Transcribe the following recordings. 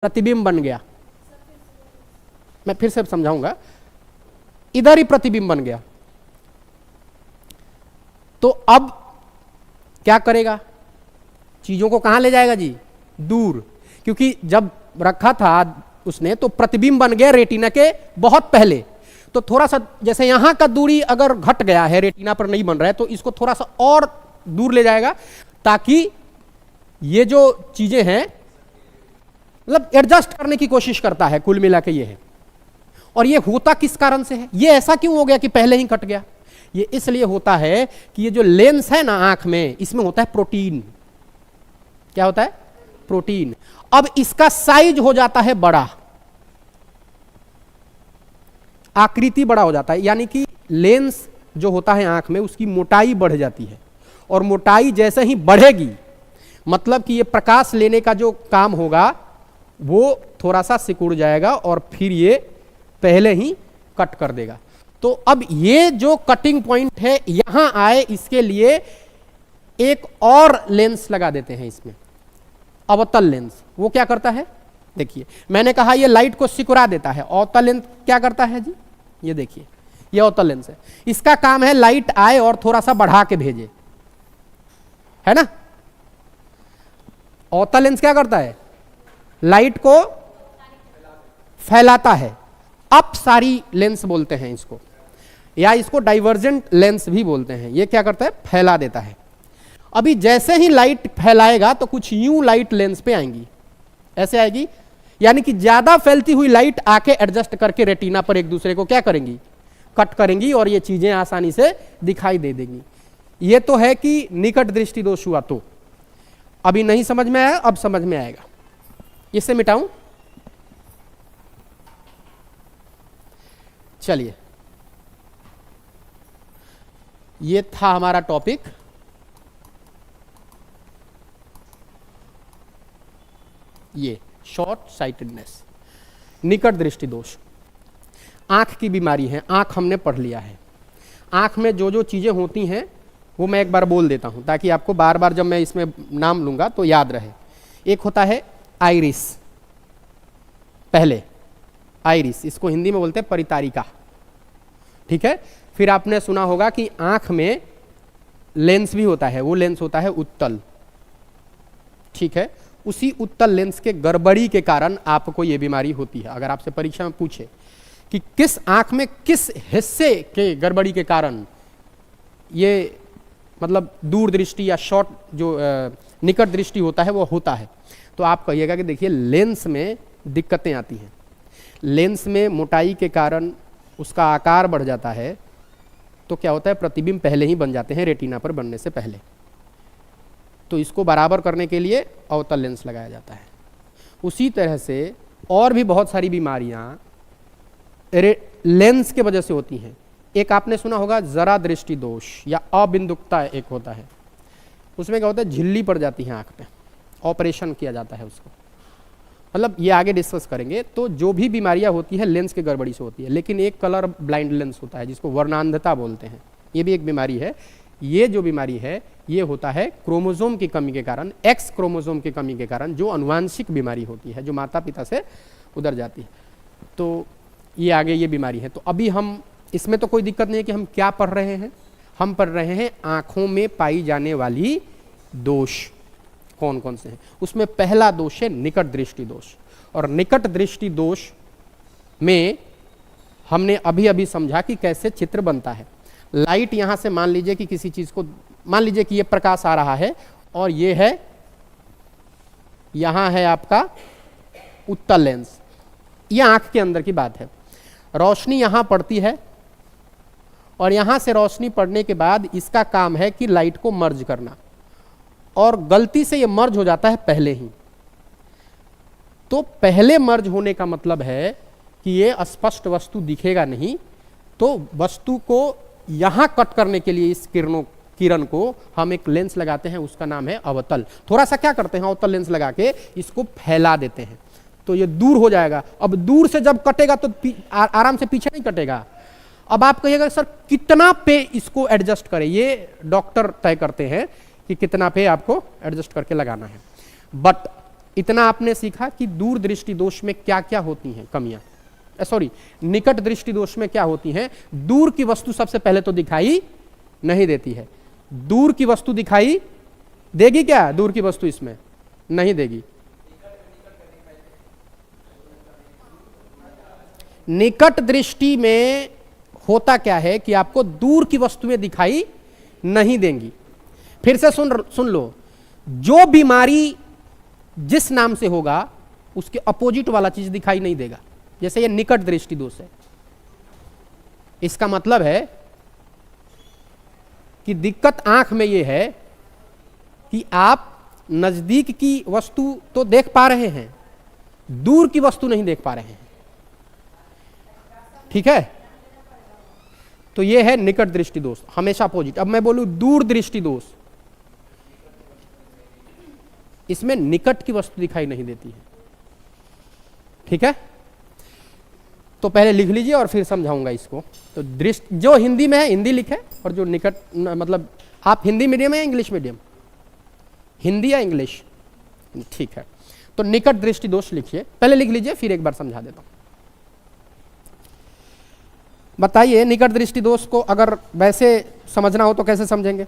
प्रतिबिंब बन गया। मैं फिर से समझाऊंगा, इधर ही प्रतिबिंब बन गया तो अब क्या करेगा, चीजों को कहां ले जाएगा जी, दूर, क्योंकि जब रखा था उसने तो प्रतिबिंब बन गया रेटिना के बहुत पहले। तो थोड़ा सा जैसे यहां का दूरी अगर घट गया है, रेटिना पर नहीं बन रहा है, तो इसको थोड़ा सा और दूर ले जाएगा ताकि ये जो चीजें हैं मतलब एडजस्ट करने की कोशिश करता है। कुल मिला के ये है। और ये होता किस कारण से है, ये ऐसा क्यों हो गया कि पहले ही कट गया? ये इसलिए होता है कि ये जो लेंस है ना आंख में, इसमें होता है प्रोटीन। क्या होता है? प्रोटीन। अब इसका साइज हो जाता है बड़ा, आकृति बड़ा हो जाता है, यानी कि लेंस जो होता है आंख में उसकी मोटाई बढ़ जाती है। और मोटाई जैसे ही बढ़ेगी मतलब कि ये प्रकाश लेने का जो काम होगा वो थोड़ा सा सिकुड़ जाएगा और फिर ये पहले ही कट कर देगा। तो अब ये जो कटिंग पॉइंट है यहां आए, इसके लिए एक और लेंस लगा देते हैं इसमें, अवतल लेंस। वो क्या करता है, देखिए मैंने कहा ये लाइट को सिकुड़ा देता है। अवतल लेंस क्या करता है जी, ये देखिए ये अवतल लेंस है। इसका काम है लाइट आए और थोड़ा सा बढ़ा के भेजे, है ना। अवतल लेंस क्या करता है, लाइट को फैलाता है। अपसारी लेंस बोलते हैं इसको, या इसको डाइवर्जेंट लेंस भी बोलते हैं। ये क्या करता है, फैला देता है। अभी जैसे ही लाइट फैलाएगा तो कुछ यूं लाइट लेंस पे आएंगी, ऐसे आएगी, यानी कि ज्यादा फैलती हुई लाइट आके एडजस्ट करके रेटिना पर एक दूसरे को क्या करेंगी, कट करेंगी और ये चीजें आसानी से दिखाई दे देंगी। ये तो है कि निकट दृष्टि दोष हुआ। तो अभी नहीं समझ में आया, अब समझ में आएगा। इसे मिटाऊं, चलिए ये था हमारा टॉपिक। ये शॉर्ट साइटेडनेस, निकट दृष्टि दोष, आंख की बीमारी है। आंख हमने पढ़ लिया है। आंख में जो जो चीजें होती हैं वो मैं एक बार बोल देता हूं ताकि आपको बार बार जब मैं इसमें नाम लूंगा तो याद रहे। एक होता है आइरिस, पहले आइरिस, इसको हिंदी में बोलते हैं परितारिका, ठीक है। फिर आपने सुना होगा कि आंख में लेंस भी होता है, वो लेंस होता है उत्तल, ठीक है। उसी उत्तल लेंस के गड़बड़ी के कारण आपको ये बीमारी होती है। अगर आपसे परीक्षा में पूछे कि किस आंख में किस हिस्से के गड़बड़ी के कारण ये मतलब दूर दृष्टि या शॉर्ट जो निकट दृष्टि होता है वो होता है, तो आप कहिएगा कि देखिए लेंस में दिक्कतें आती हैं। लेंस में मोटाई के कारण उसका आकार बढ़ जाता है, तो क्या होता है, प्रतिबिंब पहले ही बन जाते हैं रेटिना पर बनने से पहले। तो इसको बराबर करने के लिए अवतल लेंस लगाया जाता है। उसी तरह से और भी बहुत सारी बीमारियां लेंस के वजह से होती हैं। एक आपने सुना होगा जरा दृष्टि दोष या अबिंदुकता, एक होता है, उसमें क्या होता है, झिल्ली पड़ जाती है आंख पे, ऑपरेशन किया जाता है उसको, मतलब ये आगे डिस्कस करेंगे। तो जो भी बीमारियां होती है लेंस के गड़बड़ी से होती है। लेकिन एक कलर ब्लाइंड लेंस होता है जिसको वर्णांधता बोलते हैं, ये भी एक बीमारी है। ये जो बीमारी है ये होता है क्रोमोसोम की कमी के कारण, एक्स क्रोमोसोम की कमी के कारण, जो अनुवांशिक बीमारी होती है, जो माता पिता से उधर जाती है। तो ये आगे ये बीमारी है। तो अभी हम इसमें तो कोई दिक्कत नहीं है कि हम क्या पढ़ रहे हैं, हम पढ़ रहे हैं आंखों में पाई जाने वाली दोष कौन कौन से हैं। उसमें पहला दोष है निकट दृष्टि दोष। और निकट दृष्टि दोष में हमने अभी अभी समझा कि कैसे चित्र बनता है। लाइट यहां से मान लीजिए कि किसी चीज को, मान लीजिए कि ये प्रकाश आ रहा है और ये है, यहां है आपका उत्तल लेंस, ये आंख के अंदर की बात है। रोशनी यहां पड़ती है और यहां से रोशनी पड़ने के बाद इसका काम है कि लाइट को मर्ज करना, और गलती से ये मर्ज हो जाता है पहले ही। तो पहले मर्ज होने का मतलब है कि ये स्पष्ट वस्तु दिखेगा नहीं, तो वस्तु को यहां कट करने के लिए इस किरण को हम एक लेंस लगाते हैं, उसका नाम है अवतल। थोड़ा सा क्या करते हैं, अवतल लेंस लगा के इसको फैला देते हैं तो ये दूर हो जाएगा। अब दूर से जब कटेगा तो आराम से पीछे नहीं कटेगा। अब आप कहिएगा सर कितना पे इसको एडजस्ट करें, ये डॉक्टर तय करते हैं कि कितना पे आपको एडजस्ट करके लगाना है। बट इतना आपने सीखा कि दूर दृष्टि दोष में क्या क्या होती हैं कमियां, सॉरी निकट दृष्टि दोष में क्या होती हैं। दूर की वस्तु सबसे पहले तो दिखाई नहीं देती है। दूर की वस्तु दिखाई देगी क्या? दूर की वस्तु इसमें नहीं देगी। निकट दृष्टि में होता क्या है कि आपको दूर की वस्तुएं दिखाई नहीं देंगी। फिर से सुन लो, जो बीमारी जिस नाम से होगा उसके अपोजिट वाला चीज दिखाई नहीं देगा। जैसे ये निकट दृष्टि दोष है, इसका मतलब है कि दिक्कत आंख में ये है कि आप नजदीक की वस्तु तो देख पा रहे हैं, दूर की वस्तु नहीं देख पा रहे हैं। ठीक है, तो ये है निकट दृष्टि दोष, हमेशा अपोजिट। अब मैं बोलूं दूर दृष्टि दोष, इसमें निकट की वस्तु दिखाई नहीं देती है। ठीक है, तो पहले लिख लीजिए और फिर समझाऊंगा इसको। तो दृष्टि जो हिंदी में है हिंदी लिखे, और जो निकट, मतलब आप हिंदी मीडियम या इंग्लिश मीडियम? हिंदी या इंग्लिश? ठीक है, तो निकट दृष्टि दोष लिखिए, पहले लिख लीजिए फिर एक बार समझा देता हूं। बताइए, निकट दृष्टि दोष को अगर वैसे समझना हो तो कैसे समझेंगे?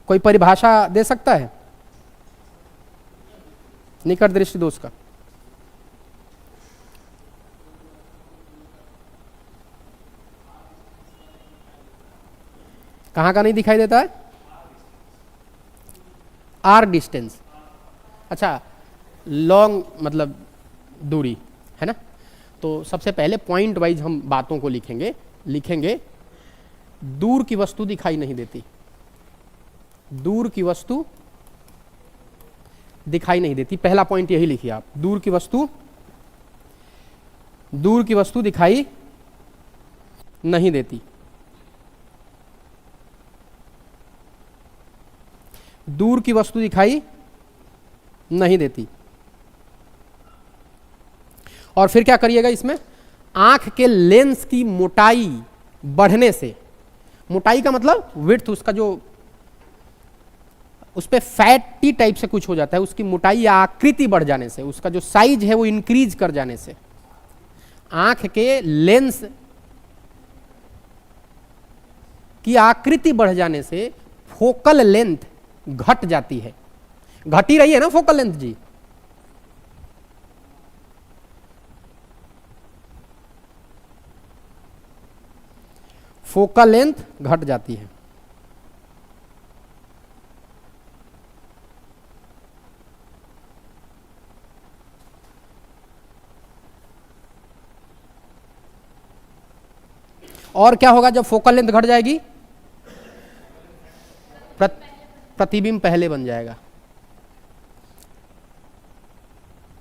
कोई परिभाषा दे सकता है निकट दृष्टि दोष का? कहां का नहीं दिखाई देता है? Are distance. अच्छा, लॉन्ग मतलब दूरी है ना। तो सबसे पहले पॉइंट वाइज हम बातों को लिखेंगे। दूर की वस्तु दिखाई नहीं देती, दूर की वस्तु दिखाई नहीं देती। पहला पॉइंट यही लिखिए आप, दूर की वस्तु दिखाई नहीं देती। दूर की वस्तु दिखाई नहीं देती। और फिर क्या करिएगा, इसमें आंख के लेंस की मोटाई बढ़ने से, मोटाई का मतलब विड्थ, उसका जो उस पे फैटी टाइप से कुछ हो जाता है, उसकी मोटाई या आकृति बढ़ जाने से, उसका जो साइज है वो इंक्रीज कर जाने से, आंख के लेंस की आकृति बढ़ जाने से फोकल लेंथ घट जाती है। घटी रही है ना फोकल लेंथ जी? फोकल लेंथ घट जाती है। और क्या होगा जब फोकल लेंथ घट जाएगी? प्रतिबिंब पहले बन जाएगा।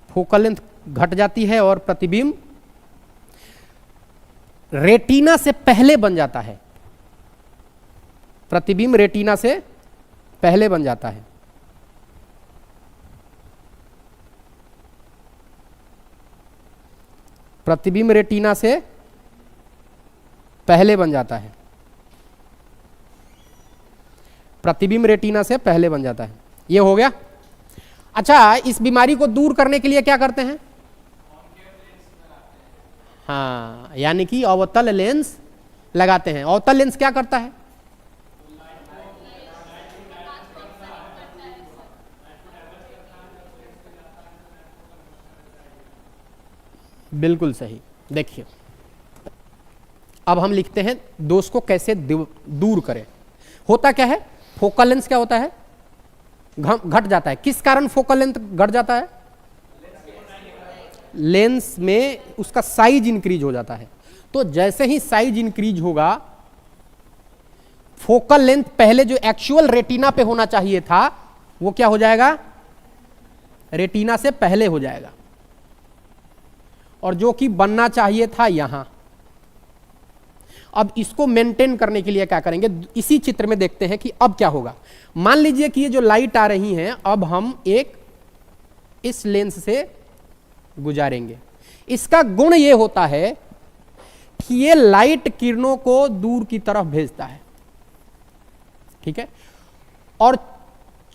फोकल लेंथ घट जाती है और प्रतिबिंब रेटिना से पहले बन जाता है। प्रतिबिंब रेटिना से पहले बन जाता है। प्रतिबिंब रेटिना से पहले बन जाता है। प्रतिबिंब रेटिना से पहले बन जाता है। ये हो गया। अच्छा, इस बीमारी को दूर करने के लिए क्या करते हैं? हाँ, यानी कि अवतल लेंस लगाते हैं। अवतल लेंस क्या करता है? बिल्कुल सही। देखिए, अब हम लिखते हैं दोष को कैसे दूर करें। होता क्या है, फोकल लेंथ क्या होता है? घट जाता है। किस कारण फोकल लेंथ घट जाता है? लेंस में उसका साइज इंक्रीज हो जाता है। तो जैसे ही साइज इंक्रीज होगा, फोकल लेंथ पहले जो एक्चुअल रेटिना पे होना चाहिए था वो क्या हो जाएगा? रेटिना से पहले हो जाएगा। और जो कि बनना चाहिए था यहां। अब इसको मेंटेन करने के लिए क्या करेंगे, इसी चित्र में देखते हैं कि अब क्या होगा। मान लीजिए कि ये जो लाइट आ रही हैं, अब हम एक इस लेंस से गुजारेंगे। इसका गुण ये होता है कि ये लाइट किरणों को दूर की तरफ भेजता है। ठीक है, और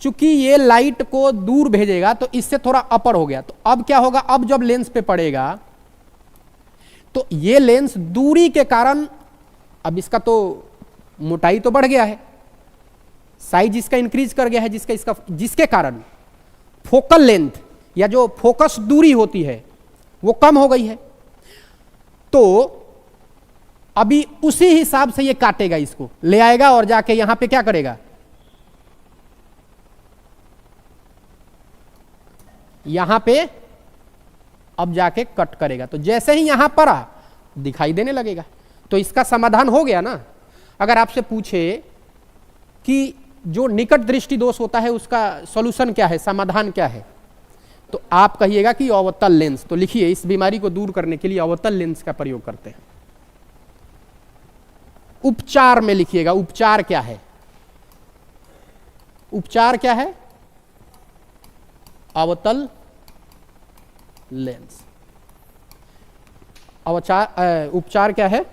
चूंकि ये लाइट को दूर भेजेगा तो इससे थोड़ा अपर हो गया, तो अब क्या होगा, अब जब लेंस पे पड़ेगा तो ये लेंस दूरी के कारण, अब इसका तो मोटाई तो बढ़ गया है, साइज इसका इंक्रीज कर गया है, जिसके कारण फोकल लेंथ या जो फोकस दूरी होती है वो कम हो गई है। तो अभी उसी हिसाब से ये काटेगा, इसको ले आएगा और जाके यहां पे क्या करेगा, यहां पे अब जाके कट करेगा। तो जैसे ही यहां पड़ा दिखाई देने लगेगा। तो इसका समाधान हो गया ना। अगर आपसे पूछे कि जो निकट दृष्टि दोष होता है उसका सॉल्यूशन क्या है, समाधान क्या है, तो आप कहिएगा कि अवतल लेंस। तो लिखिए, इस बीमारी को दूर करने के लिए अवतल लेंस का प्रयोग करते हैं। उपचार में लिखिएगा, उपचार क्या है, उपचार क्या है, अवतल लेंस। उपचार क्या है,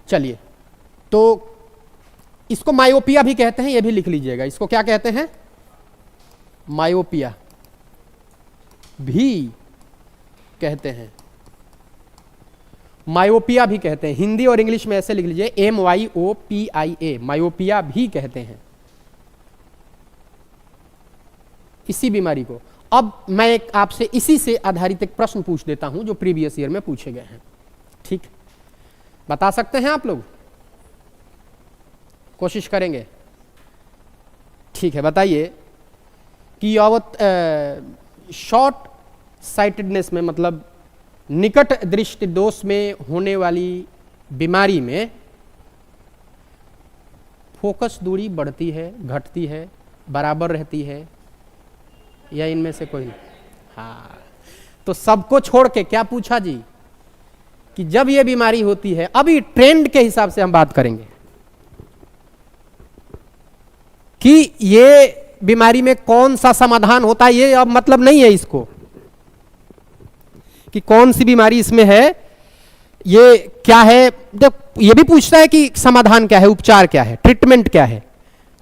चलिए, तो इसको मायोपिया भी कहते हैं, ये भी लिख लीजिएगा। इसको क्या कहते हैं, मायोपिया भी कहते हैं, मायोपिया भी कहते हैं। हिंदी और इंग्लिश में ऐसे लिख लीजिए, MYOPIA, मायोपिया भी कहते हैं इसी बीमारी को। अब मैं एक आपसे इसी से आधारित एक प्रश्न पूछ देता हूं जो प्रीवियस ईयर में पूछे गए हैं। ठीक, बता सकते हैं आप लोग, कोशिश करेंगे। ठीक है, बताइए कि शॉर्ट साइटेडनेस में, मतलब निकट दृष्टि दोष में होने वाली बीमारी में फोकस दूरी बढ़ती है, घटती है, बराबर रहती है, या इनमें से कोई? हाँ, तो सबको छोड़ के क्या पूछा जी कि जब ये बीमारी होती है, अभी ट्रेंड के हिसाब से हम बात करेंगे कि ये बीमारी में कौन सा समाधान होता है। ये अब मतलब नहीं है इसको कि कौन सी बीमारी इसमें है, ये क्या है। जब ये भी पूछता है कि समाधान क्या है, उपचार क्या है, ट्रीटमेंट क्या है,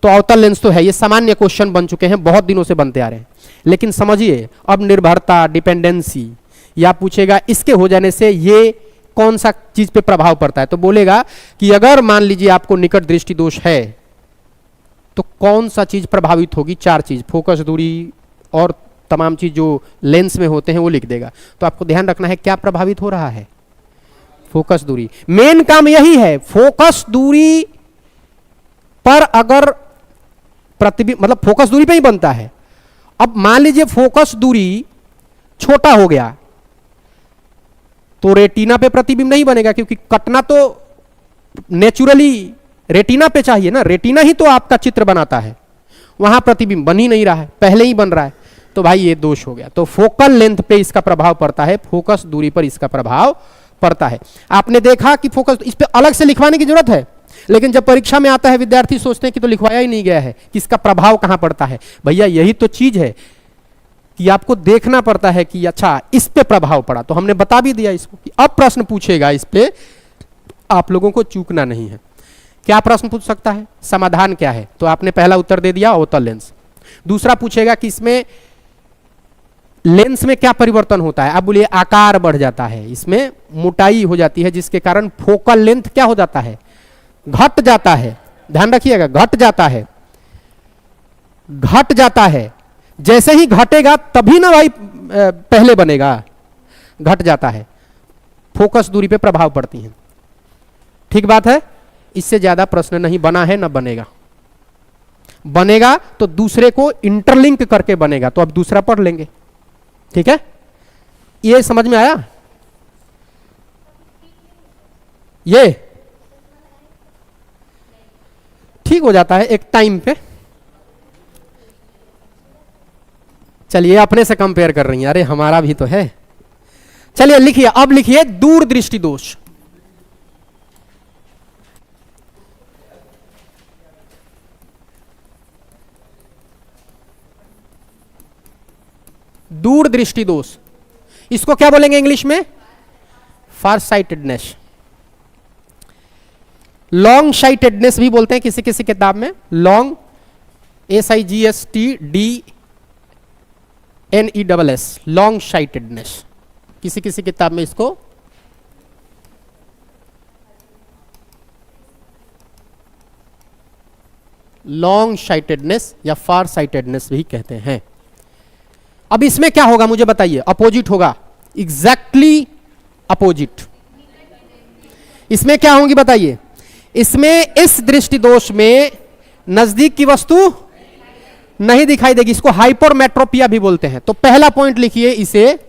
तो अवतल लेंस तो है। ये सामान्य क्वेश्चन बन चुके हैं, बहुत दिनों से बनते आ रहे हैं। लेकिन समझिए, अब निर्भरता, डिपेंडेंसी, या पूछेगा इसके हो जाने से ये कौन सा चीज पे प्रभाव पड़ता है, तो बोलेगा कि अगर मान लीजिए आपको निकट दृष्टि दोष है तो कौन सा चीज प्रभावित होगी। 4 चीज, फोकस दूरी और तमाम चीज जो लेंस में होते हैं वो लिख देगा। तो आपको ध्यान रखना है क्या प्रभावित हो रहा है, फोकस दूरी। मेन काम यही है, फोकस दूरी पर अगर प्रतिबिंब, मतलब फोकस दूरी पे ही बनता है। अब मान लीजिए फोकस दूरी छोटा हो गया तो रेटिना पे प्रतिबिंब नहीं बनेगा, क्योंकि कटना तो नेचुरली रेटिना पे चाहिए ना, रेटिना ही तो आपका चित्र बनाता है, वहां प्रतिबिंब बन ही नहीं रहा है, पहले ही बन रहा है। तो भाई ये दोष हो गया। तो फोकल लेंथ पे इसका प्रभाव पड़ता है, फोकस दूरी पर इसका प्रभाव पड़ता है। आपने देखा कि फोकस, इस पे अलग से लिखवाने की जरूरत है, लेकिन जब परीक्षा में आता है विद्यार्थी सोचते हैं कि तो लिखवाया ही नहीं गया है कि इसका प्रभाव कहां पड़ता है। भैया यही तो चीज है कि आपको देखना पड़ता है कि अच्छा इस पे प्रभाव पड़ा, तो हमने बता भी दिया इसको कि अब प्रश्न पूछेगा, इस पे आप लोगों को चूकना नहीं है। क्या प्रश्न पूछ सकता है, समाधान क्या है, तो आपने पहला उत्तर दे दिया, अवतल लेंस। दूसरा पूछेगा कि इसमें लेंस में क्या परिवर्तन होता है। अब बोलिए आकार बढ़ जाता है, इसमें मोटाई हो जाती है, जिसके कारण फोकल लेंथ क्या हो जाता है, घट जाता है। ध्यान रखिएगा, घट जाता है, घट जाता है। जैसे ही घटेगा तभी ना भाई पहले बनेगा, घट जाता है, फोकस दूरी पे प्रभाव पड़ती है। ठीक बात है, इससे ज्यादा प्रश्न नहीं बना है, ना बनेगा। बनेगा तो दूसरे को इंटरलिंक करके बनेगा, तो अब दूसरा पढ़ लेंगे। ठीक है, ये समझ में आया। ये ठीक हो जाता है एक टाइम पे। चलिए, अपने से कंपेयर कर रही हैं, अरे हमारा भी तो है। चलिए लिखिए, अब लिखिए दूरदृष्टि दोष। दूरदृष्टि दोष, इसको क्या बोलेंगे इंग्लिश में, फार साइटेडनेस। लॉन्ग साइटेडनेस भी बोलते हैं किसी किसी किताब में, लॉन्ग SIGSTDNESS, लॉन्ग साइटेडनेस। किसी किसी किताब में इसको लॉन्ग साइटेडनेस या फार साइटेडनेस भी कहते हैं। अब इसमें क्या होगा मुझे बताइए, अपोजिट होगा, एग्जैक्टली अपोजिट। इसमें क्या होंगी बताइए, इसमें इस दृष्टि दोष में नजदीक की वस्तु नहीं दिखाई देगी, इसको हाइपरमेट्रोपिया भी बोलते हैं। तो पहला पॉइंट लिखिए, इसे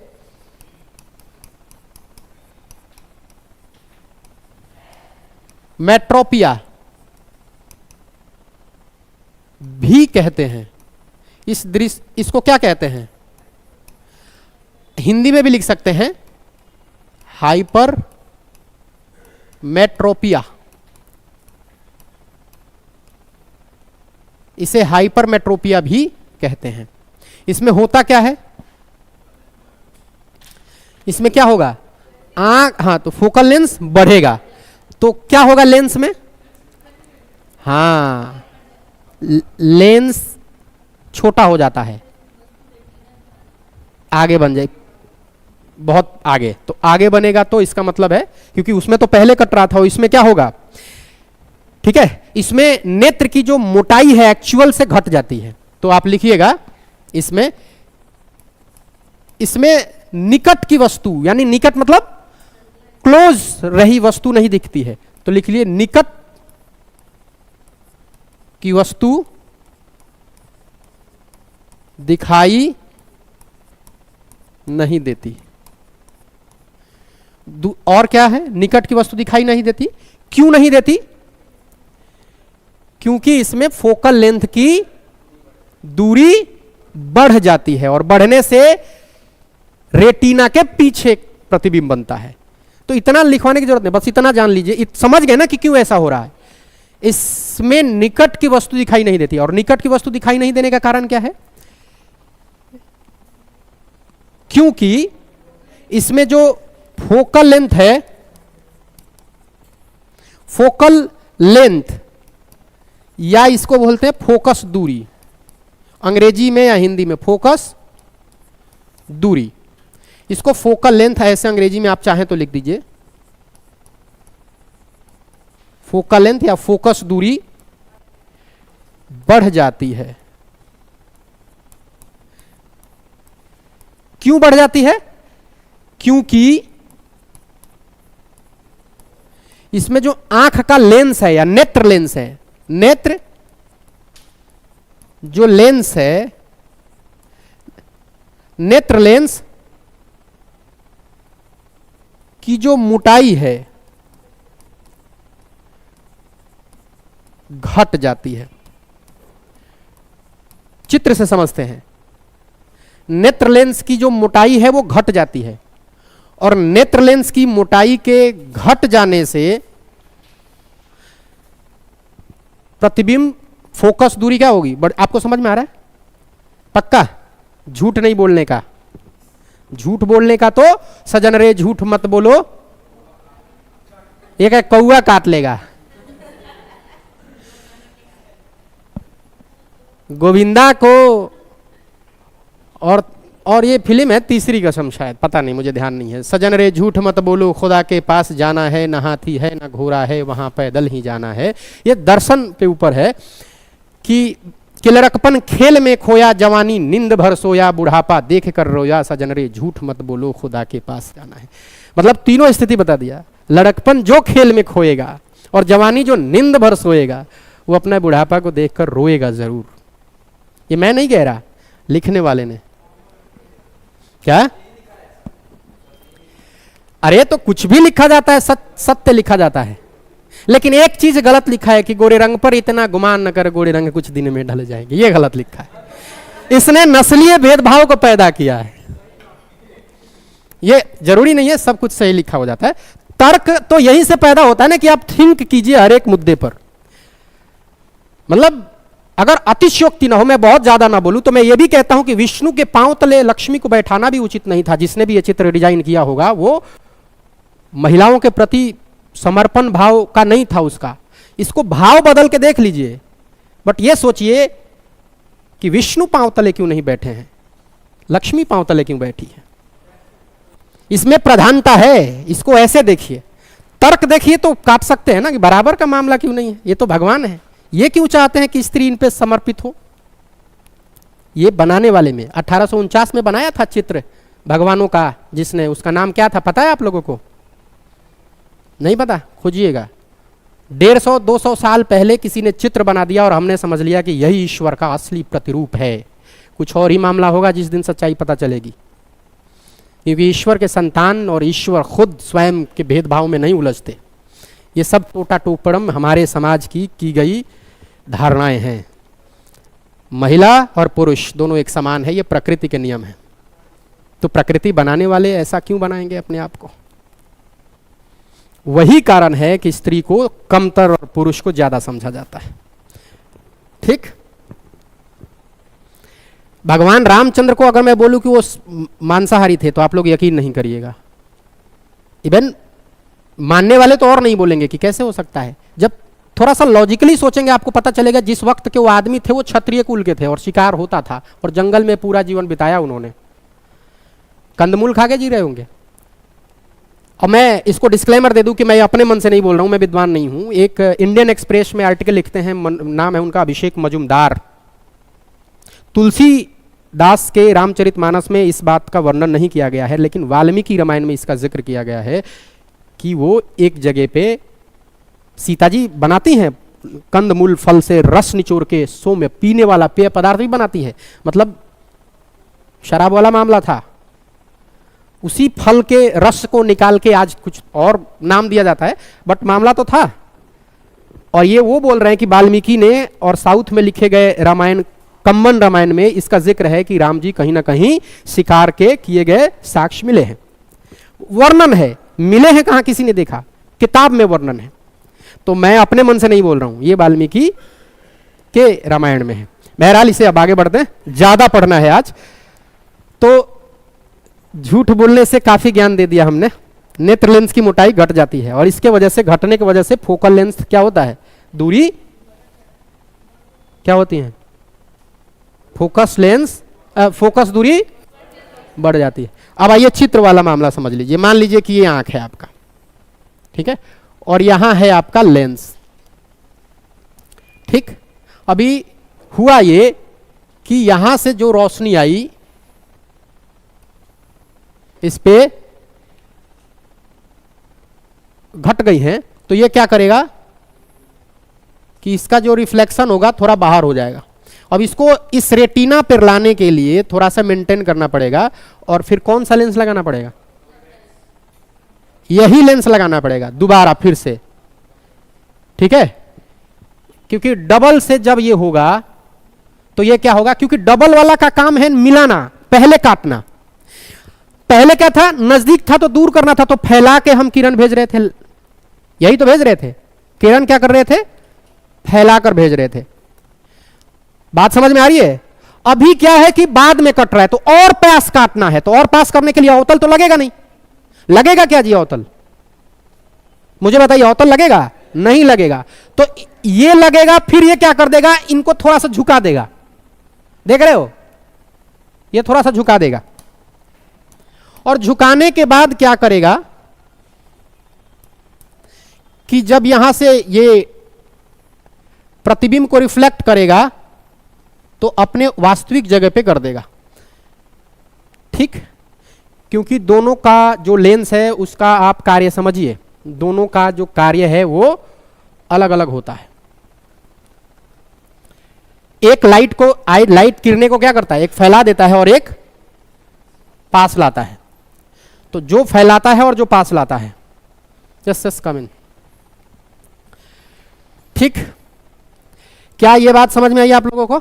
मेट्रोपिया भी कहते हैं। इस दृश्य, इसको क्या कहते हैं, हिंदी में भी लिख सकते हैं हाइपर मेट्रोपिया। इसे हाइपरमेट्रोपिया भी कहते हैं। इसमें होता क्या है, इसमें क्या होगा, आंख, हाँ, तो फोकल लेंस बढ़ेगा तो क्या होगा लेंस में, हाँ, लेंस छोटा हो जाता है, आगे बन जाए, बहुत आगे, तो आगे बनेगा तो इसका मतलब है, क्योंकि उसमें तो पहले कट रहा था, इसमें क्या होगा, ठीक है, इसमें नेत्र की जो मोटाई है एक्चुअल से घट जाती है। तो आप लिखिएगा इसमें निकट की वस्तु, यानी निकट मतलब क्लोज रही वस्तु नहीं दिखती है, तो लिख लिए निकट की वस्तु दिखाई नहीं देती। और क्या है, निकट की वस्तु दिखाई नहीं देती, क्यों नहीं देती, क्योंकि इसमें फोकल लेंथ की दूरी बढ़ जाती है और बढ़ने से रेटिना के पीछे प्रतिबिंब बनता है। तो इतना लिखवाने की जरूरत नहीं, बस इतना जान लीजिए, समझ गए ना कि क्यों ऐसा हो रहा है। इसमें निकट की वस्तु दिखाई नहीं देती, और निकट की वस्तु दिखाई नहीं देने का कारण क्या है, क्योंकि इसमें जो फोकल लेंथ है, फोकल लेंथ या इसको बोलते हैं फोकस दूरी, अंग्रेजी में या हिंदी में फोकस दूरी, इसको फोकल लेंथ है, ऐसे अंग्रेजी में आप चाहें तो लिख दीजिए, फोकल लेंथ या फोकस दूरी बढ़ जाती है। क्यों बढ़ जाती है, क्योंकि इसमें जो आंख का लेंस है या नेत्र लेंस है, नेत्र जो लेंस है, नेत्र लेंस की जो मोटाई है घट जाती है। चित्र से समझते हैं, नेत्र लेंस की जो मोटाई है वो घट जाती है, और नेत्र लेंस की मोटाई के घट जाने से प्रतिबिंब फोकस दूरी क्या होगी, आपको समझ में आ रहा है, पक्का, झूठ नहीं बोलने का, झूठ बोलने का तो सजन रे झूठ मत बोलो, एक कौआ काट लेगा। गोविंदा को और ये फिल्म है तीसरी कसम, शायद, पता नहीं, मुझे ध्यान नहीं है, सजन रे झूठ मत बोलो, खुदा के पास जाना है, ना हाथी है ना घोड़ा है, वहां पैदल ही जाना है। ये दर्शन पे ऊपर है कि लड़कपन खेल में खोया, जवानी नींद भर सोया, बुढ़ापा देख कर रोया, सजन रे झूठ मत बोलो, खुदा के पास जाना है। मतलब तीनों स्थिति बता दिया, लड़कपन जो खेल में खोएगा और जवानी जो नींद भर सोएगा, वो अपना बुढ़ापा को देखकर रोएगा जरूर। ये मैं नहीं कह रहा, लिखने वाले ने। क्या, अरे तो कुछ भी लिखा जाता है, सत्य लिखा जाता है, लेकिन एक चीज गलत लिखा है कि गोरे रंग पर इतना गुमान न कर, गोरे रंग कुछ दिन में ढल जाएंगे, ये गलत लिखा है। इसने नस्लीय भेदभाव को पैदा किया है। ये जरूरी नहीं है सब कुछ सही लिखा हो जाता है, तर्क तो यहीं से पैदा होता है ना कि आप थिंक कीजिए हर एक मुद्दे पर। मतलब अगर अतिशयोक्ति ना हो, मैं बहुत ज्यादा ना बोलूं, तो मैं ये भी कहता हूं कि विष्णु के पांव तले लक्ष्मी को बैठाना भी उचित नहीं था। जिसने भी ये चित्र डिजाइन किया होगा वो महिलाओं के प्रति समर्पण भाव का नहीं था उसका। इसको भाव बदल के देख लीजिए, बट ये सोचिए कि विष्णु पांव तले क्यों नहीं बैठे हैं, लक्ष्मी पांव तले क्यों बैठी है? इसमें प्रधानता है, इसको ऐसे देखिए, तर्क देखिए तो काट सकते हैं ना कि बराबर का मामला क्यों नहीं है, ये तो भगवान है, ये क्यों चाहते हैं कि स्त्री इन पे समर्पित हो? ये बनाने वाले में 1849 में बनाया था चित्र भगवानों का, जिसने, उसका नाम क्या था पता है आप लोगों को? नहीं पता? खोजिएगा। 150-200 साल पहले किसी ने चित्र बना दिया और हमने समझ लिया कि यही ईश्वर का असली प्रतिरूप है। कुछ और ही मामला होगा जिस दिन सच्चाई पता चलेगी, क्योंकि ईश्वर के संतान और ईश्वर खुद स्वयं के भेदभाव में नहीं उलझते। ये सब टोटा टोपड़म हमारे समाज की गई धारणाएं हैं। महिला और पुरुष दोनों एक समान है, ये प्रकृति के नियम हैं। तो प्रकृति बनाने वाले ऐसा क्यों बनाएंगे अपने आप को? वही कारण है कि स्त्री को कमतर और पुरुष को ज्यादा समझा जाता है। ठीक, भगवान रामचंद्र को अगर मैं बोलूं कि वो मांसाहारी थे तो आप लोग यकीन नहीं करिएगा। इवन मानने वाले तो और नहीं बोलेंगे कि कैसे हो सकता है। जब थोड़ा सा लॉजिकली सोचेंगे आपको पता चलेगा, जिस वक्त के वो आदमी थे वो क्षत्रिय कुल के थे और शिकार होता था और जंगल में पूरा जीवन बिताया उन्होंने, कंदमूल खा के जी रहे होंगे। और मैं इसको डिस्क्लेमर दे दूं कि मैं अपने मन से नहीं बोल रहा हूं, मैं विद्वान नहीं हूं। एक इंडियन एक्सप्रेस में आर्टिकल लिखते हैं, नाम है उनका अभिषेक मजुमदार। तुलसीदास के रामचरितमानस में इस बात का वर्णन नहीं किया गया है, लेकिन वाल्मीकि रामायण में इसका जिक्र किया गया है कि वो एक जगह पे सीता जी बनाती हैं कंदमूल फल से रस निचोड़ के सौम्य पीने वाला पेय पदार्थ भी बनाती है, मतलब शराब वाला मामला था। उसी फल के रस को निकाल के आज कुछ और नाम दिया जाता है, बट मामला तो था। और ये वो बोल रहे हैं कि वाल्मीकि ने और साउथ में लिखे गए रामायण, कम्बन रामायण में इसका जिक्र है कि राम जी कहीं ना कहीं शिकार के किए गए साक्ष्य मिले हैं। वर्णन है, मिले हैं कहां किसी ने देखा, किताब में वर्णन है। तो मैं अपने मन से नहीं बोल रहा हूं, ये वाल्मीकि के रामायण में है। बहरहाल इसे अब आगे बढ़ते हैं, ज्यादा पढ़ना है आज। तो झूठ बोलने से काफी ज्ञान दे दिया हमने। नेत्र लेंस की मोटाई घट जाती है और इसके वजह से, घटने की वजह से फोकल लेंथ क्या होता है, दूरी क्या होती है, फोकस लेंस, फोकस दूरी बढ़ जाती है। अब आइए चित्र वाला मामला समझ लीजिए। मान लीजिए कि ये आंख है आपका, ठीक है, और यहां है आपका लेंस। ठीक, अभी हुआ ये कि यहां से जो रोशनी आई इस पे घट गई है, तो ये क्या करेगा कि इसका जो रिफ्लेक्शन होगा थोड़ा बाहर हो जाएगा। अब इसको इस रेटिना पर लाने के लिए थोड़ा सा मेंटेन करना पड़ेगा, और फिर कौन सा लेंस लगाना पड़ेगा, यही लेंस लगाना पड़ेगा दोबारा फिर से। ठीक है, क्योंकि डबल से जब ये होगा तो ये क्या होगा, क्योंकि डबल वाला का काम है मिलाना, पहले काटना। पहले क्या था, नजदीक था तो दूर करना था, तो फैला के हम किरण भेज रहे थे, यही तो भेज रहे थे। किरण क्या कर रहे थे, फैलाकर भेज रहे थे। बात समझ में आ रही है? अभी क्या है कि बाद में कट रहा है, तो और पास काटना है, तो और पास करने के लिए अवतल तो लगेगा नहीं। लगेगा क्या जी अवतल, मुझे बताइए, अवतल लगेगा? नहीं लगेगा। तो ये लगेगा, फिर ये क्या कर देगा, इनको थोड़ा सा झुका देगा। देख रहे हो, ये थोड़ा सा झुका देगा, और झुकाने के बाद क्या करेगा कि जब यहां से ये प्रतिबिंब को रिफ्लेक्ट करेगा तो अपने वास्तविक जगह पे कर देगा। ठीक, क्योंकि दोनों का जो लेंस है उसका आप कार्य समझिए, दोनों का जो कार्य है वो अलग अलग होता है। एक लाइट को, लाइट किरणें को क्या करता है, एक फैला देता है और एक पास लाता है। तो जो फैलाता है और जो पास लाता है, जस्ट कम इन। ठीक, क्या यह बात समझ में आई आप लोगों को?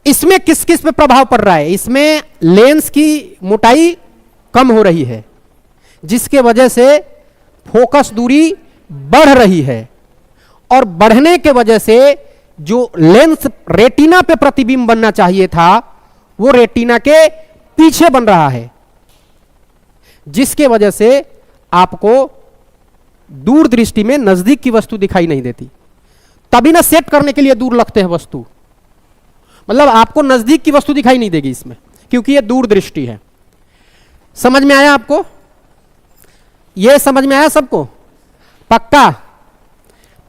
इसमें किस किस पे प्रभाव पड़ रहा है, इसमें लेंस की मोटाई कम हो रही है, जिसके वजह से फोकस दूरी बढ़ रही है, और बढ़ने के वजह से जो लेंस रेटिना पे प्रतिबिंब बनना चाहिए था वो रेटिना के पीछे बन रहा है, जिसके वजह से आपको दूर दृष्टि में नजदीक की वस्तु दिखाई नहीं देती। तभी ना सेट करने के लिए दूर लगते हैं वस्तु, मतलब आपको नजदीक की वस्तु दिखाई नहीं देगी इसमें, क्योंकि ये दूर दृष्टि है। समझ में आया आपको? ये समझ में आया सबको? पक्का?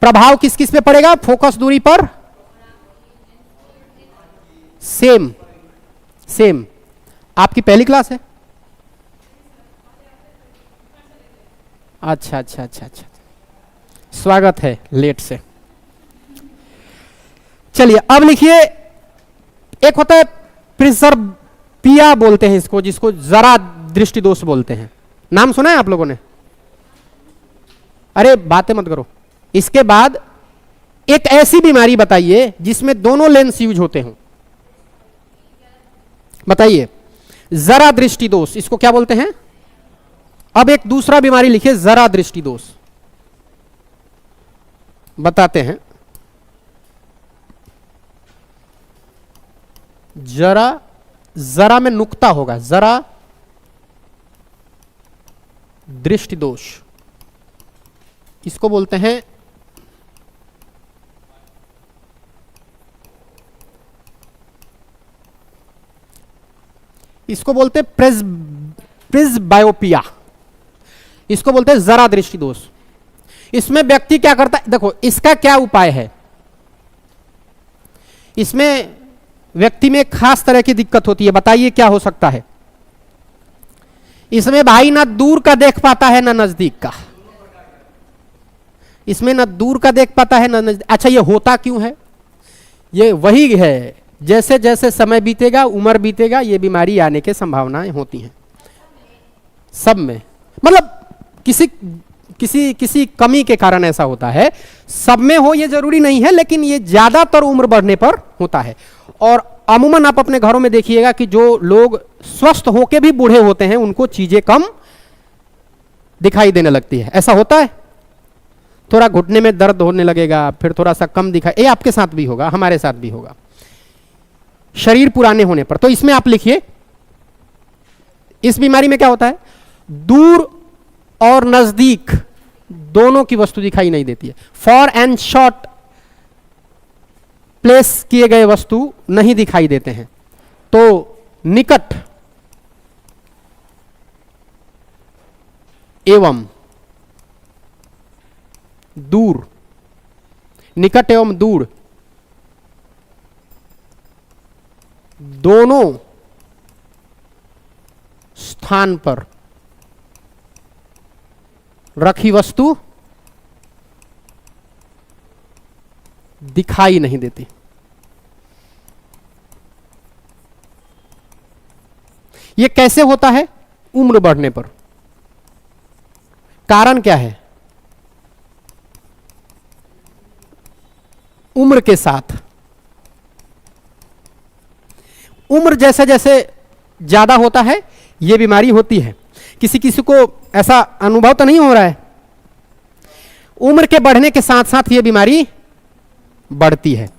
प्रभाव किस किस पे पड़ेगा फोकस दूरी पर? Same same. आपकी पहली क्लास है? अच्छा अच्छा अच्छा अच्छा, स्वागत है लेट से। चलिए अब लिखिए, एक होता है प्रिजर्पिया बोलते हैं इसको, जिसको जरा दृष्टि दोष बोलते हैं। नाम सुना है आप लोगों ने? अरे बातें मत करो। इसके बाद एक ऐसी बीमारी बताइए जिसमें दोनों लेंस यूज होते हों। बताइए, जरा दृष्टि दोष, इसको क्या बोलते हैं? अब एक दूसरा बीमारी लिखिए, जरा दृष्टि दोष। बताते हैं। जरा, जरा में नुक्ता होगा, जरा दृष्टि दोष, इसको बोलते हैं प्रेसबायोपिया, इसको बोलते हैं जरा दृष्टि दोष। इसमें व्यक्ति क्या करता है, देखो इसका क्या उपाय है। इसमें व्यक्ति में खास तरह की दिक्कत होती है, बताइए क्या हो सकता है? इसमें भाई ना दूर का देख पाता है ना नजदीक का, इसमें ना दूर का देख पाता है ना नजदीक। अच्छा, ये होता क्यों है? ये वही है, जैसे जैसे समय बीतेगा, उम्र बीतेगा, ये बीमारी आने की संभावनाएं होती हैं सब में। मतलब किसी किसी किसी कमी के कारण ऐसा होता है, सब में हो ये जरूरी नहीं है, लेकिन ये ज्यादातर उम्र बढ़ने पर होता है। और अमूमन आप अपने घरों में देखिएगा कि जो लोग स्वस्थ होके भी बूढ़े होते हैं उनको चीजें कम दिखाई देने लगती है। ऐसा होता है, थोड़ा घुटने में दर्द होने लगेगा, फिर थोड़ा सा कम दिखाई, ये आपके साथ भी होगा, हमारे साथ भी होगा, शरीर पुराने होने पर। तो इसमें आप लिखिए, इस बीमारी में क्या होता है, दूर और नजदीक दोनों की वस्तु दिखाई नहीं देती है। फॉर एंड शॉर्ट प्लेस किए गए वस्तु नहीं दिखाई देते हैं। तो निकट एवं दूर, निकट एवं दूर दोनों स्थान पर रखी वस्तु दिखाई नहीं देती। यह कैसे होता है? उम्र बढ़ने पर। कारण क्या है? उम्र के साथ, उम्र जैसे जैसे ज्यादा होता है यह बीमारी होती है। किसी किसी को ऐसा अनुभव तो नहीं हो रहा है? उम्र के बढ़ने के साथ साथ यह बीमारी बढ़ती है।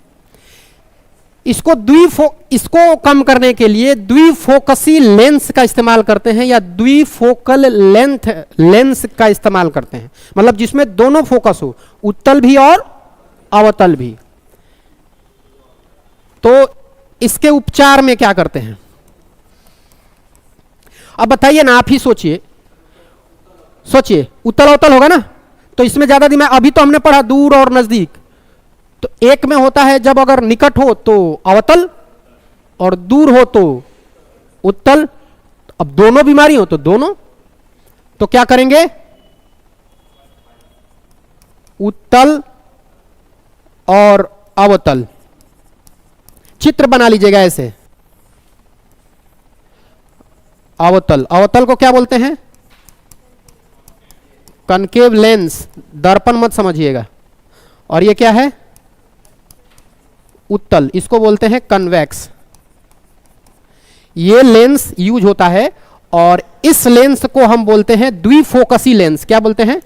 इसको कम करने के लिए द्विफोकसी लेंस का इस्तेमाल करते हैं, या द्विफोकल लेंस का इस्तेमाल करते हैं। मतलब जिसमें दोनों फोकस हो, उत्तल भी और अवतल भी। तो इसके उपचार में क्या करते हैं? अब बताइए ना, आप ही सोचिए, उत्तल अवतल होगा ना, तो इसमें ज्यादा दिमाग। अभी तो हमने पढ़ा दूर और नजदीक, तो एक में होता है जब अगर निकट हो तो अवतल और दूर हो तो उत्तल। अब दोनों बीमारी हो तो दोनों, तो क्या करेंगे? उत्तल और अवतल। चित्र बना लीजिएगा ऐसे, अवतल, अवतल को क्या बोलते हैं? कनकेव लेंस, दर्पण मत समझिएगा। और ये क्या है? उत्तल, इसको बोलते हैं कन्वेक्स। ये लेंस यूज होता है, और इस लेंस को हम बोलते हैं द्विफोकसी लेंस। क्या बोलते हैं?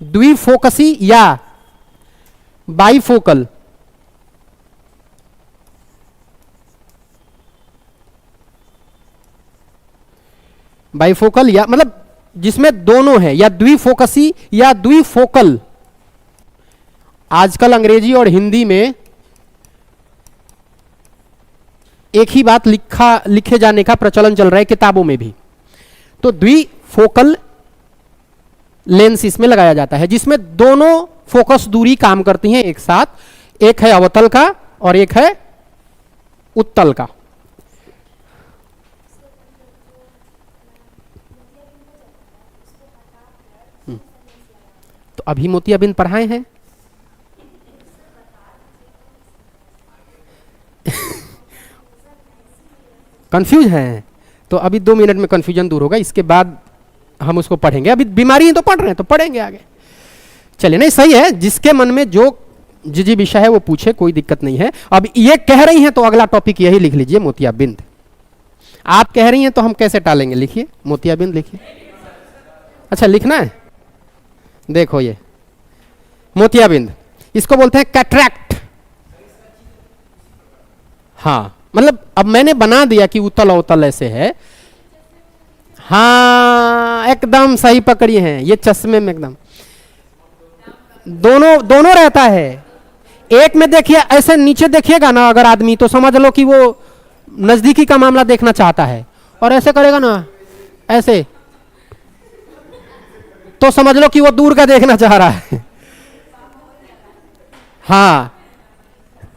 द्विफोकसी या बाइफोकल। बाइफोकल या मतलब जिसमें दोनों है, या द्विफोकसी या द्विफोकल। आजकल अंग्रेजी और हिंदी में एक ही बात लिखे जाने का प्रचलन चल रहा है किताबों में भी। तो द्विफोकल लेंस इसमें लगाया जाता है, जिसमें दोनों फोकस दूरी काम करती हैं एक साथ। एक है अवतल का और एक है उत्तल का। तो अभी मोतियाबिंद पढ़ाए हैं। कंफ्यूज हैं तो अभी 2 मिनट में कंफ्यूजन दूर होगा, इसके बाद हम उसको पढ़ेंगे। अभी बीमारी है तो पढ़ रहे हैं तो पढ़ेंगे आगे। चलिए, नहीं सही है, जिसके मन में जो जी विषय है वो पूछे, कोई दिक्कत नहीं है। अब ये कह रही हैं तो अगला टॉपिक यही लिख लीजिए, मोतियाबिंद। आप कह रही हैं तो हम कैसे टालेंगे, लिखिए मोतियाबिंद लिखिए। अच्छा लिखना है, देखो ये मोतियाबिंद, इसको बोलते हैं कैटरैक्ट। हाँ, मतलब अब मैंने बना दिया कि उतल अवतल ऐसे है। हाँ एकदम सही पकड़ी हैं, ये चश्मे में एकदम दोनों रहता है। एक में देखिए ऐसे नीचे देखिएगा ना अगर आदमी, तो समझ लो कि वो नजदीकी का मामला देखना चाहता है, और ऐसे करेगा ना ऐसे, तो समझ लो कि वो दूर का देखना चाह रहा है। हाँ,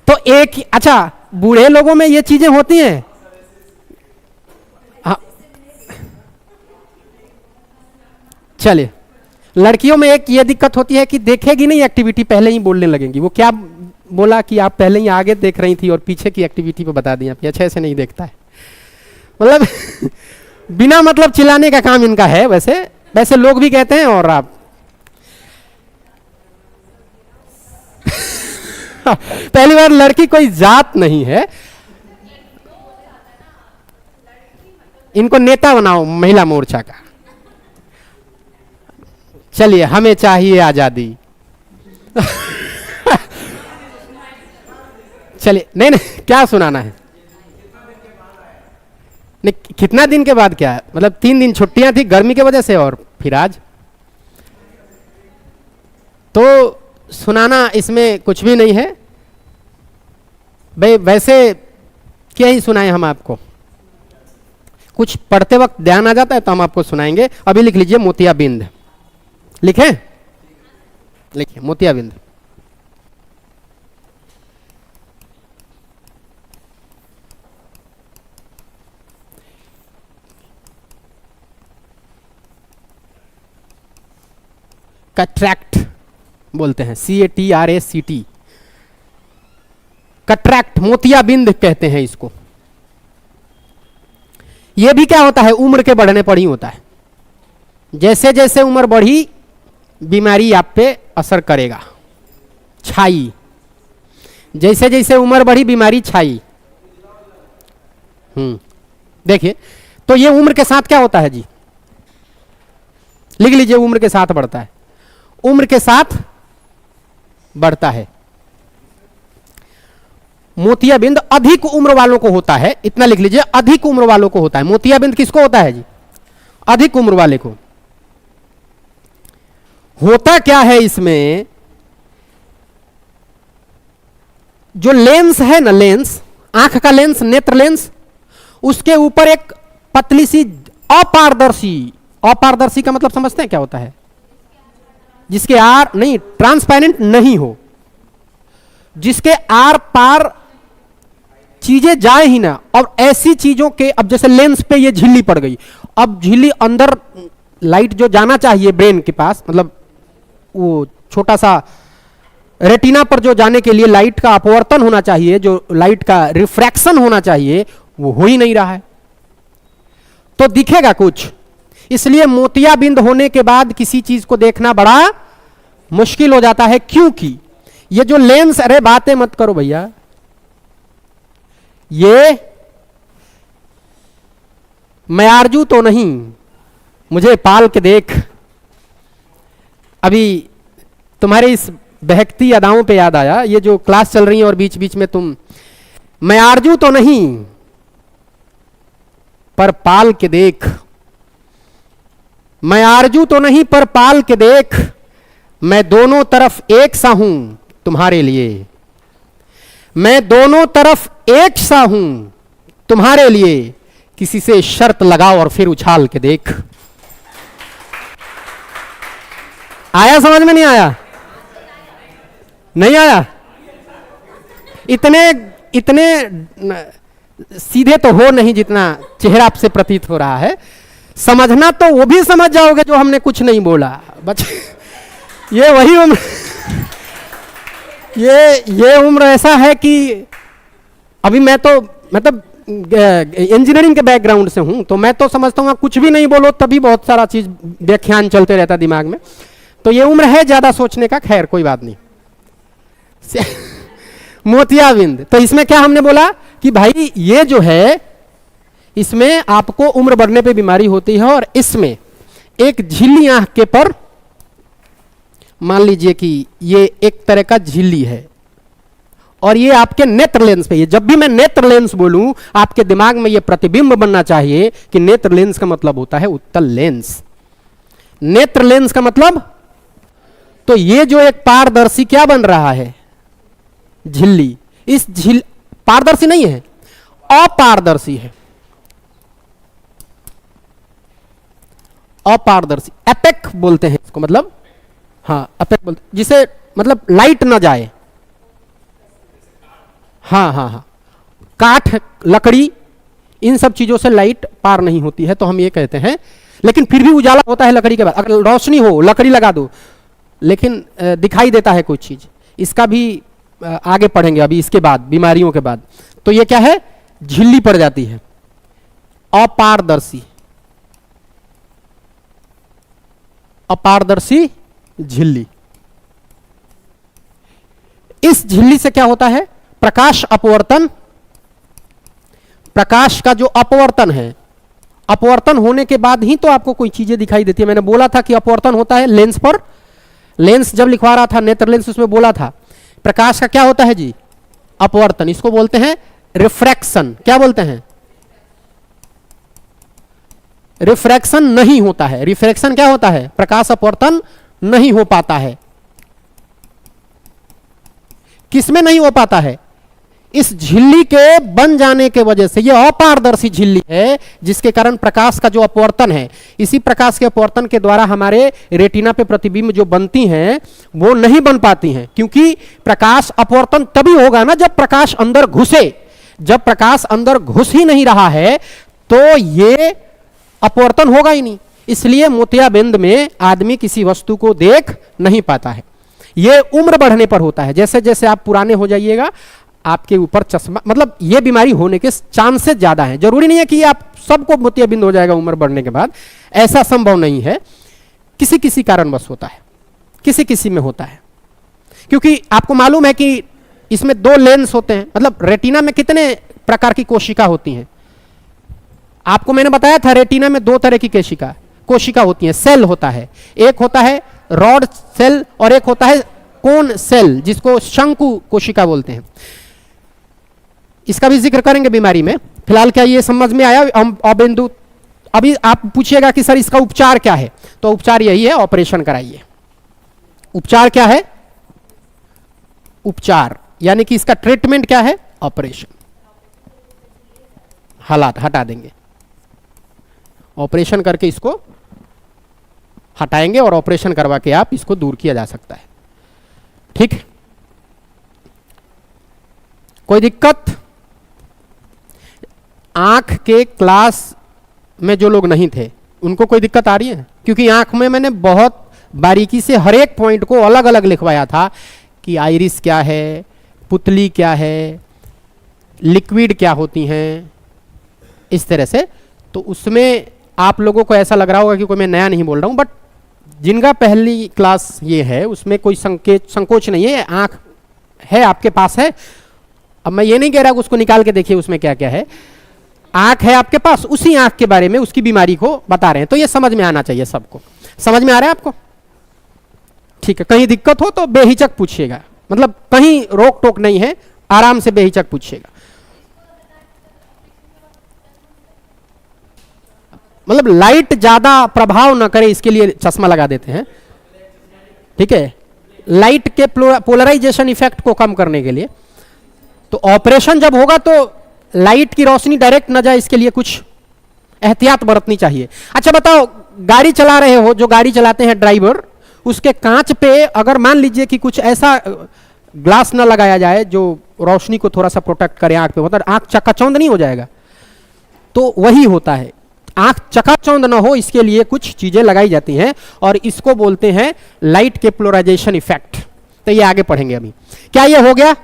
तो एक, अच्छा बूढ़े लोगों में ये चीजें होती हैं। हाँ चलिए, लड़कियों में एक ये दिक्कत होती है कि देखेगी नहीं एक्टिविटी, पहले ही बोलने लगेंगी। वो क्या बोला कि आप पहले ही आगे देख रही थी और पीछे की एक्टिविटी पे बता दी आपकी। अच्छा ऐसे नहीं देखता है, मतलब बिना मतलब चिल्लाने का काम इनका है। वैसे लोग भी कहते हैं, और आप पहली बार लड़की कोई जात नहीं है, इनको नेता बनाओ महिला मोर्चा का। चलिए, हमें चाहिए आजादी। चलिए, नहीं क्या सुनाना है? नहीं, कितना दिन के बाद क्या है, मतलब 3 दिन छुट्टियां थी गर्मी की वजह से, और फिर आज तो सुनाना इसमें कुछ भी नहीं है भाई। वैसे क्या ही सुनाएं हम आपको, कुछ पढ़ते वक्त ध्यान आ जाता है तो हम आपको सुनाएंगे। अभी लिख लीजिए मोतियाबिंद, लिखें, लिखिए मोतियाबिंद। कैटरैक्ट बोलते हैं, CATRACT, कैटरैक्ट, मोतियाबिंद कहते हैं इसको। यह भी क्या होता है, उम्र के बढ़ने पर ही होता है। जैसे जैसे उम्र बढ़ी बीमारी आप पे असर करेगा, छाई। जैसे जैसे उम्र बढ़ी बीमारी छाई। देखिए, तो ये उम्र के साथ क्या होता है जी, लिख लीजिए, उम्र के साथ बढ़ता है, उम्र के साथ बढ़ता है। मोतियाबिंद अधिक उम्र वालों को होता है, इतना लिख लीजिए, अधिक उम्र वालों को होता है। मोतियाबिंद किसको होता है जी, अधिक उम्र वाले को। होता क्या है इसमें, जो लेंस है ना, लेंस, आंख का लेंस, नेत्र लेंस, उसके ऊपर एक पतली सी अपारदर्शी, अपारदर्शी का मतलब समझते हैं क्या होता है, जिसके आर नहीं, ट्रांसपेरेंट नहीं हो, जिसके आर पार चीजें जाए ही ना। और ऐसी चीजों के, अब जैसे लेंस पे ये झिल्ली पड़ गई, अब झिल्ली अंदर लाइट जो जाना चाहिए ब्रेन के पास, मतलब वो छोटा सा रेटिना पर जो जाने के लिए लाइट का अपवर्तन होना चाहिए, जो लाइट का रिफ्रैक्शन होना चाहिए, वो हो ही नहीं रहा है, तो दिखेगा कुछ। इसलिए मोतियाबिंद होने के बाद किसी चीज को देखना बड़ा मुश्किल हो जाता है, क्योंकि ये जो लेंस, अरे बातें मत करो भैया, ये मैं आरजू तो नहीं, मुझे पाल के देख। अभी तुम्हारे इस बहकती अदाओं पे याद आया, ये जो क्लास चल रही है और बीच बीच में तुम, मैं आरजू तो नहीं पर पाल के देख, मैं आरजू तो नहीं पर पाल के देख, मैं दोनों तरफ एक सा हूं तुम्हारे लिए, मैं दोनों तरफ एक सा हूं तुम्हारे लिए किसी से शर्त लगाओ और फिर उछाल के देख। आया समझ में? नहीं आया? नहीं आया? इतने सीधे तो हो नहीं जितना चेहरा आपसे प्रतीत हो रहा है। समझना तो वो भी समझ जाओगे जो हमने कुछ नहीं बोला। बच ये वही उम्र ये उम्र ऐसा है कि अभी मैं तो मतलब इंजीनियरिंग के बैकग्राउंड से हूं, तो मैं तो समझता हूँ कुछ भी नहीं बोलो तभी बहुत सारा चीज व्याख्यान चलते रहता दिमाग में। तो ये उम्र है ज्यादा सोचने का, खैर कोई बात नहीं। मोतियाबिंद, तो इसमें क्या हमने बोला कि भाई ये जो है इसमें आपको उम्र बढ़ने पे बीमारी होती है, और इसमें एक झिल्ली आंख के पर, मान लीजिए कि ये एक तरह का झिल्ली है और ये आपके नेत्र लेंस पे, ये जब भी मैं नेत्र लेंस बोलूं आपके दिमाग में ये प्रतिबिंब बनना चाहिए कि नेत्र लेंस का मतलब होता है उत्तल लेंस। नेत्र लेंस का मतलब, तो ये जो एक पारदर्शी क्या बन रहा है, झिल्ली, इस पारदर्शी नहीं है, अपारदर्शी है, अपारदर्शी, एपेक बोलते हैं इसको, मतलब हाँ एपेक बोलते, जिसे मतलब लाइट ना जाए। हाँ हाँ हाँ, काठ, लकड़ी, इन सब चीजों से लाइट पार नहीं होती है, तो हम ये कहते हैं। लेकिन फिर भी उजाला होता है लकड़ी के बाद, अगर रोशनी हो लकड़ी लगा दो लेकिन दिखाई देता है कुछ चीज। इसका भी आगे पढ़ेंगे अभी इसके बाद, बीमारियों के बाद। तो ये क्या है, झिल्ली पड़ जाती है, अपारदर्शी, अपारदर्शी झिल्ली। इस झिल्ली से क्या होता है, प्रकाश अपवर्तन, प्रकाश का जो अपवर्तन है, अपवर्तन होने के बाद ही तो आपको कोई चीजें दिखाई देती है। मैंने बोला था कि अपवर्तन होता है लेंस पर, लेंस जब लिखवा रहा था नेत्र लेंस, उसमें बोला था प्रकाश का क्या होता है जी, अपवर्तन। इसको बोलते हैं रिफ्रैक्शन। क्या बोलते हैं, रिफ्रैक्शन नहीं होता है। रिफ्रैक्शन क्या होता है, प्रकाश अपवर्तन नहीं हो पाता है। किसमें नहीं हो पाता है, इस झिल्ली के बन जाने के वजह से। यह अपारदर्शी झिल्ली है जिसके कारण प्रकाश का जो अपवर्तन है, इसी प्रकाश के अपवर्तन के द्वारा हमारे रेटिना पे प्रतिबिंब जो बनती हैं वो नहीं बन पाती हैं, क्योंकि प्रकाश अपवर्तन तभी होगा ना जब प्रकाश अंदर घुसे। जब प्रकाश अंदर घुस ही नहीं रहा है तो ये अपवर्तन होगा ही नहीं। इसलिए मोतियाबिंद में आदमी किसी वस्तु को देख नहीं पाता है। ये उम्र बढ़ने पर होता है। जैसे जैसे आप पुराने हो जाइएगा आपके ऊपर चश्मा, मतलब ये बीमारी होने के चांसेस ज्यादा हैं। जरूरी नहीं है कि आप सबको मोतियाबिंद हो जाएगा उम्र बढ़ने के बाद, ऐसा संभव नहीं है। किसी किसी कारणवश होता है, किसी किसी में होता है। क्योंकि आपको मालूम है कि इसमें दो लेंस होते हैं, मतलब रेटिना में कितने प्रकार की कोशिका होती हैं। आपको मैंने बताया था रेटिना में दो तरह की कोशिका होती हैं, सेल होता है। एक होता है रॉड सेल और एक होता है कोन सेल, जिसको शंकु कोशिका बोलते हैं। इसका भी जिक्र करेंगे बीमारी में। फिलहाल क्या ये समझ में आया अबिंदु? अभी आप पूछिएगा कि सर इसका उपचार क्या है, तो उपचार यही है, ऑपरेशन कराइए। उपचार क्या है, उपचार यानी कि इसका ट्रीटमेंट क्या है, ऑपरेशन। हालात हटा देंगे, ऑपरेशन करके इसको हटाएंगे और ऑपरेशन करवा के आप इसको दूर किया जा सकता है। ठीक, कोई दिक्कत? आंख के क्लास में जो लोग नहीं थे उनको कोई दिक्कत आ रही है? क्योंकि आंख में मैंने बहुत बारीकी से हर एक पॉइंट को अलग अलग लिखवाया था कि आइरिस क्या है, पुतली क्या है, लिक्विड क्या होती हैं, इस तरह से। तो उसमें आप लोगों को ऐसा लग रहा होगा कि कोई मैं नया नहीं बोल रहा हूं, बट जिनका पहली क्लास ये है उसमें कोई संकोच नहीं है। आंख है आपके पास है, अब मैं ये नहीं कह रहा कि उसको निकाल के देखिए उसमें क्या क्या है। आंख है आपके पास, उसी आंख के बारे में उसकी बीमारी को बता रहे हैं, तो ये समझ में आना चाहिए सबको। समझ में आ रहा है आपको? ठीक है, कहीं दिक्कत हो तो बेहिचक पूछिएगा, मतलब कहीं रोक टोक नहीं है, आराम से बेहिचक पूछिएगा। मतलब लाइट ज्यादा प्रभाव ना करे इसके लिए चश्मा लगा देते हैं, ठीक है, लाइट के पोलराइजेशन इफेक्ट को कम करने के लिए। तो ऑपरेशन जब होगा तो लाइट की रोशनी डायरेक्ट न जाए, इसके लिए कुछ एहतियात बरतनी चाहिए। अच्छा बताओ, गाड़ी चला रहे हो, जो गाड़ी चलाते हैं ड्राइवर, उसके कांच पे अगर मान लीजिए कि कुछ ऐसा ग्लास ना लगाया जाए जो रोशनी को थोड़ा सा प्रोटेक्ट करे आंख पे, मतलब आंख चकाचौंध नहीं हो जाएगा। तो वही होता है, आंख चकाचौंध ना हो इसके लिए कुछ चीजें लगाई जाती हैं और इसको बोलते हैं लाइट के पोलराइजेशन इफेक्ट। तो ये आगे पढ़ेंगे अभी। क्या ये हो गया?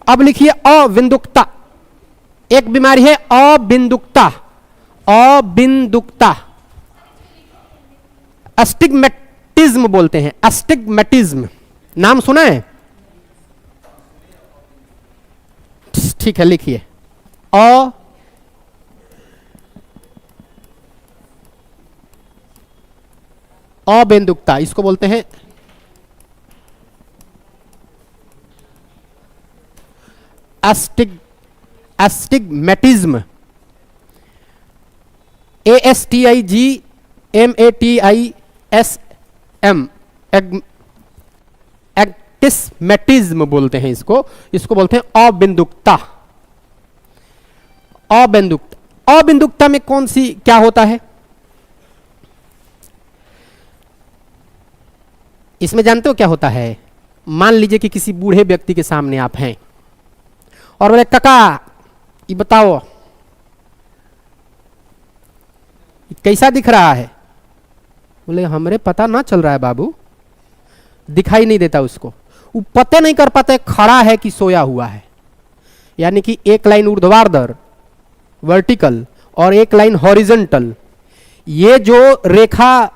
अब लिखिए अबिंदुकता। एक बीमारी है अबिंदुकता। अबिंदुकता, अस्टिग्मेटिज्म बोलते हैं, अस्टिग्मेटिज्म नाम सुना है? ठीक है, लिखिए अबिंदुकता, इसको बोलते हैं अस्टिग्मेटिज्म। ASTIGMATISM, एक्टिस्मेटिज्म बोलते हैं इसको। इसको बोलते हैं अबिंदुकता। अबिंदुकता, अबिंदुकता में कौन सी क्या होता है? इसमें जानते हो क्या होता है? मान लीजिए कि किसी बूढ़े व्यक्ति के सामने आप हैं और बोले, काका ये बताओ कैसा दिख रहा है? बोले, हमरे पता ना चल रहा है बाबू, दिखाई नहीं देता उसको। वो पता नहीं कर पाते खड़ा है कि सोया हुआ है। यानी कि एक लाइन ऊर्ध्वाधर वर्टिकल और एक लाइन हॉरिजॉन्टल, ये जो रेखा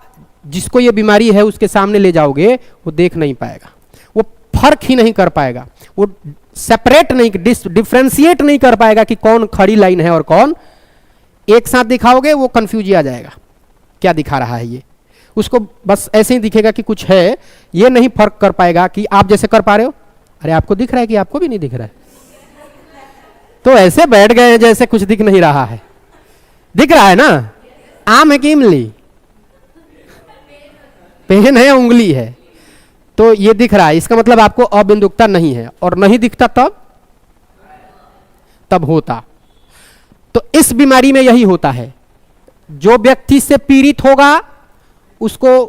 जिसको ये बीमारी है उसके सामने ले जाओगे वो देख नहीं पाएगा, वो फर्क ही नहीं कर पाएगा, वो सेपरेट नहीं, डिफ्रेंशिएट नहीं कर पाएगा कि कौन खड़ी लाइन है और कौन। एक साथ दिखाओगे वो कंफ्यूज आ जाएगा, क्या दिखा रहा है ये। उसको बस ऐसे ही दिखेगा कि कुछ है, ये नहीं फर्क कर पाएगा कि आप जैसे कर पा रहे हो। अरे आपको दिख रहा है कि आपको भी नहीं दिख रहा है? तो ऐसे बैठ गए हैं जैसे कुछ दिख नहीं रहा है। दिख रहा है ना? आम है कि इमली? पेन है, उंगली है, तो ये दिख रहा है। इसका मतलब आपको अबिंदुकता नहीं है, और नहीं दिखता तब होता। तो इस बीमारी में यही होता है, जो व्यक्ति से पीड़ित होगा उसको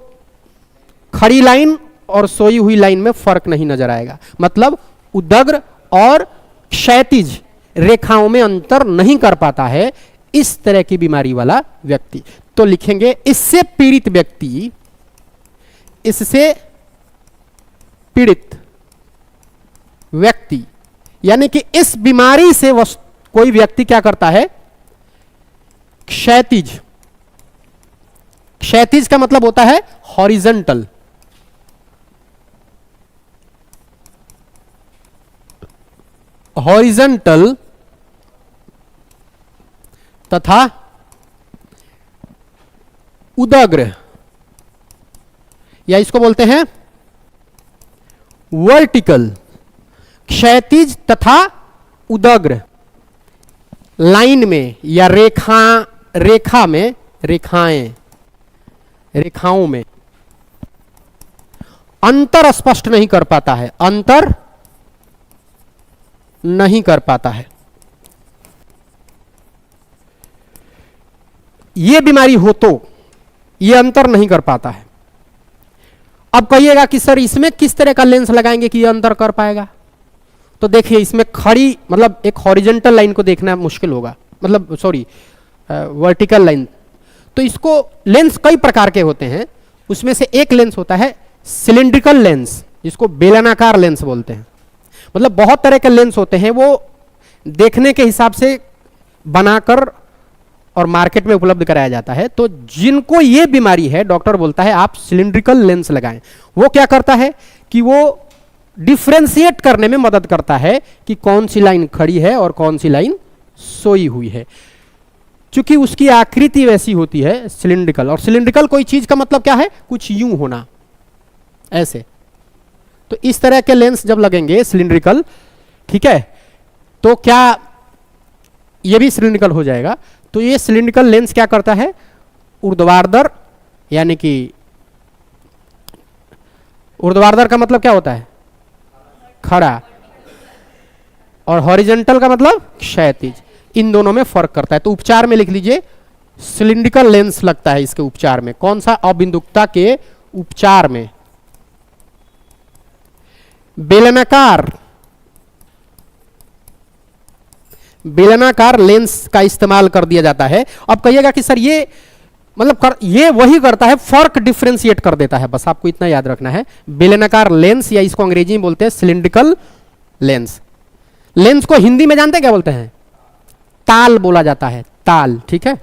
खड़ी लाइन और सोई हुई लाइन में फर्क नहीं नजर आएगा, मतलब उदग्र और क्षैतिज रेखाओं में अंतर नहीं कर पाता है, इस तरह की बीमारी वाला व्यक्ति। तो लिखेंगे इससे पीड़ित व्यक्ति, इससे पीड़ित व्यक्ति, यानी कि इस बीमारी से कोई व्यक्ति क्या करता है? क्षैतिज। क्षैतिज का मतलब होता है हॉरिजॉन्टल, हॉरिजॉन्टल तथा उदग्र, या इसको बोलते हैं वर्टिकल। क्षैतिज तथा उदग्र लाइन में या रेखा में, रेखाओं में अंतर स्पष्ट नहीं कर पाता है, अंतर नहीं कर पाता है। यह बीमारी हो तो यह अंतर नहीं कर पाता है। अब कहिएगा कि सर इसमें किस तरह का लेंस लगाएंगे कि यह अंतर कर पाएगा? तो देखिए, इसमें खड़ी मतलब एक हॉरिजॉन्टल लाइन को देखना मुश्किल होगा, मतलब सॉरी वर्टिकल लाइन। तो इसको लेंस कई प्रकार के होते हैं, उसमें से एक लेंस होता है सिलिंड्रिकल लेंस, जिसको बेलनाकार लेंस बोलते हैं। मतलब बहुत तरह के लेंस होते हैं, वो देखने के हिसाब से बनाकर और मार्केट में उपलब्ध कराया जाता है। तो जिनको ये बीमारी है, डॉक्टर बोलता है आप सिलिंड्रिकल लेंस लगाएं। वो क्या करता है कि वो डिफ्रेंशिएट करने में मदद करता है कि कौन सी लाइन खड़ी है और कौन सी लाइन सोई हुई है। क्योंकि उसकी आकृति वैसी होती है सिलिंड्रिकल, और सिलिंड्रिकल कोई चीज का मतलब क्या है? कुछ यूं होना, ऐसे। तो इस तरह के लेंस जब लगेंगे सिलिंड्रिकल, ठीक है, तो क्या ये भी सिलिंड्रिकल हो जाएगा? तो ये सिलिंड्रिकल लेंस क्या करता है? ऊर्ध्वाधर, यानी कि ऊर्ध्वाधर का मतलब क्या होता है? खड़ा, और हॉरिजॉन्टल का मतलब क्षैतिज। इन दोनों में फर्क करता है। तो उपचार में लिख लीजिए सिलिंड्रिकल लेंस लगता है इसके उपचार में। कौन सा? अबिंदुकता के उपचार में बेलनाकार लेंस का इस्तेमाल कर दिया जाता है। अब कहिएगा कि सर ये मतलब ये वही करता है, फर्क डिफरेंशिएट कर देता है, बस आपको इतना याद रखना है। बेलनाकार लेंस, या इसको अंग्रेजी में बोलते हैं सिलिंड्रिकल लेंस। लेंस को हिंदी में जानते क्या बोलते हैं? ताल बोला जाता है, ताल। ठीक है,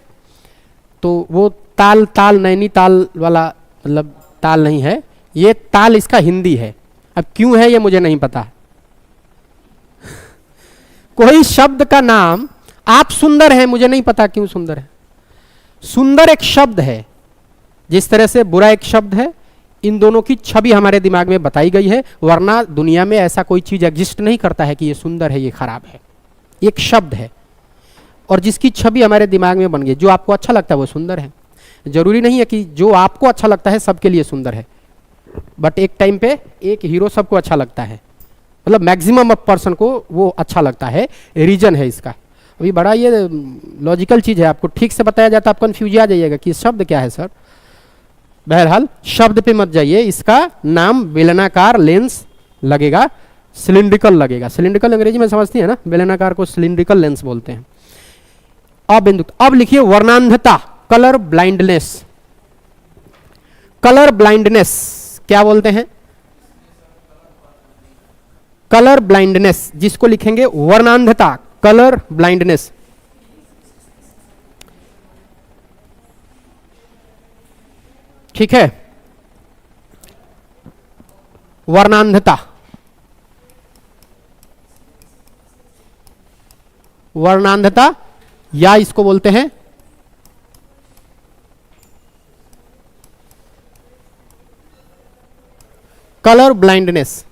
तो वो ताल नैनीताल वाला मतलब ताल नहीं है, ये ताल इसका हिंदी है। अब क्यों है ये मुझे नहीं पता। कोई शब्द का नाम, आप सुंदर हैं, मुझे नहीं पता क्यों सुंदर है। सुंदर एक शब्द है, जिस तरह से बुरा एक शब्द है। इन दोनों की छवि हमारे दिमाग में बताई गई है, वरना दुनिया में ऐसा कोई चीज एग्जिस्ट नहीं करता है कि ये सुंदर है ये खराब है। एक शब्द है और जिसकी छवि हमारे दिमाग में बन गई, जो आपको अच्छा लगता है वो सुंदर है। जरूरी नहीं है कि जो आपको अच्छा लगता है सबके लिए सुंदर है, बट एक टाइम पे एक हीरो सबको अच्छा लगता है, मतलब मैक्सिमम ऑफ पर्सन को वो अच्छा लगता है। रीजन है इसका। अभी बड़ा ये लॉजिकल चीज है, आपको ठीक से बताया जाता है आप कंफ्यूज आ जाइएगा कि शब्द क्या है सर। बहरहाल शब्द पे मत जाइए, इसका नाम बेलनाकार लेंस लगेगा, सिलिंड्रिकल लगेगा। सिलिंड्रिकल अंग्रेजी में समझती है ना, बेलनाकार को सिलिंड्रिकल लेंस बोलते हैं। अब लिखिए वर्णांधता, कलर ब्लाइंडनेस। कलर ब्लाइंडनेस क्या बोलते हैं? कलर ब्लाइंडनेस, जिसको लिखेंगे वर्णांधता, कलर ब्लाइंडनेस। ठीक है, वर्णांधता, वर्णांधता या इसको बोलते हैं कलर ब्लाइंडनेस।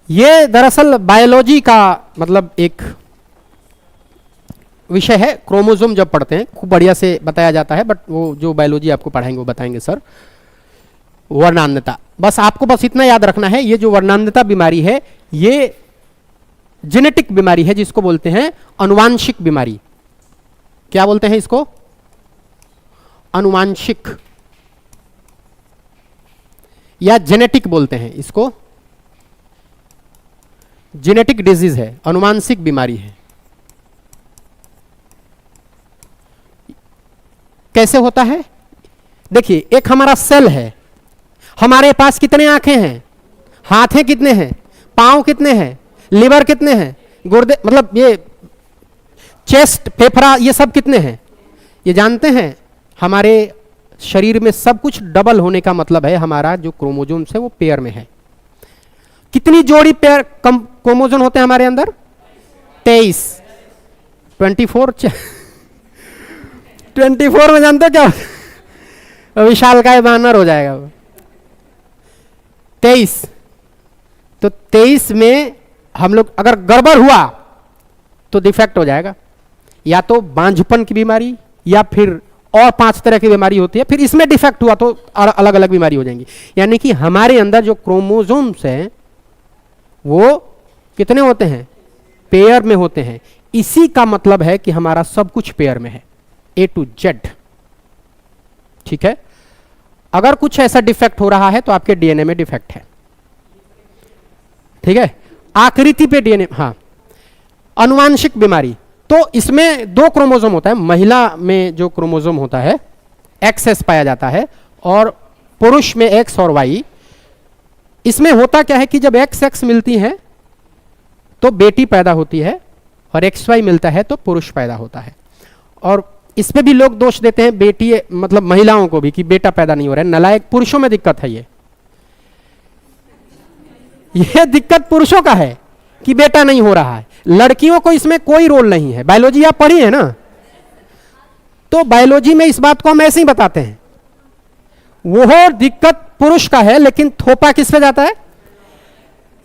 ये दरअसल बायोलॉजी का मतलब एक विषय है। क्रोमोसोम जब पढ़ते हैं खूब बढ़िया से बताया जाता है, बट वो जो बायोलॉजी आपको पढ़ाएंगे वो बताएंगे सर। वर्णांधता, बस आपको बस इतना याद रखना है, ये जो वर्णांधता बीमारी है ये जेनेटिक बीमारी है, जिसको बोलते हैं अनुवांशिक बीमारी। क्या बोलते हैं इसको? अनुवांशिक या जेनेटिक बोलते हैं इसको। जेनेटिक डिजीज है, अनुवांशिक बीमारी है। कैसे होता है? देखिए, एक हमारा सेल है, हमारे पास कितने आंखें हैं, हाथ हैं कितने हैं, पांव कितने हैं, लिवर कितने हैं, गुर्दे मतलब ये चेस्ट, फेफड़ा, ये सब कितने हैं ये जानते हैं? हमारे शरीर में सब कुछ डबल होने का मतलब है हमारा जो क्रोमोसोम्स है वो पेयर में है। कितनी जोड़ी पेयर क्रोमोसोम होते हैं हमारे अंदर? 23। 24 में जानते हो क्या? विशाल का बानर हो जाएगा वो। 23, तो 23 में हम लोग अगर गड़बड़ हुआ तो डिफेक्ट हो जाएगा, या तो बांझपन की बीमारी या फिर और 5 तरह की बीमारी होती है। फिर इसमें डिफेक्ट हुआ तो अलग अलग बीमारी हो जाएंगी। यानी कि हमारे अंदर जो क्रोमोसोम्स हैं वो कितने होते हैं? पेयर में होते हैं। इसी का मतलब है कि हमारा सब कुछ पेयर में है, A to Z। ठीक है, अगर कुछ ऐसा डिफेक्ट हो रहा है तो आपके डीएनए में डिफेक्ट है। ठीक है, आकृति पे डीएनए। हाँ, अनुवांशिक बीमारी, तो इसमें 2 क्रोमोसोम होता है। महिला में जो क्रोमोसोम होता है XS पाया जाता है, और पुरुष में X और Y। इसमें होता क्या है कि जब XX मिलती है तो बेटी पैदा होती है, और XY मिलता है तो पुरुष पैदा होता है। और इसमें भी लोग दोष देते हैं बेटी मतलब महिलाओं को भी कि बेटा पैदा नहीं हो रहा है। नालायक, पुरुषों में दिक्कत है। ये दिक्कत पुरुषों का है कि बेटा नहीं हो रहा है। लड़कियों को इसमें कोई रोल नहीं है। बायोलॉजी आप पढ़ी है ना, तो बायोलॉजी में इस बात को हम ऐसे ही बताते हैं। वो दिक्कत पुरुष का है, लेकिन थोपा किस पे जाता है?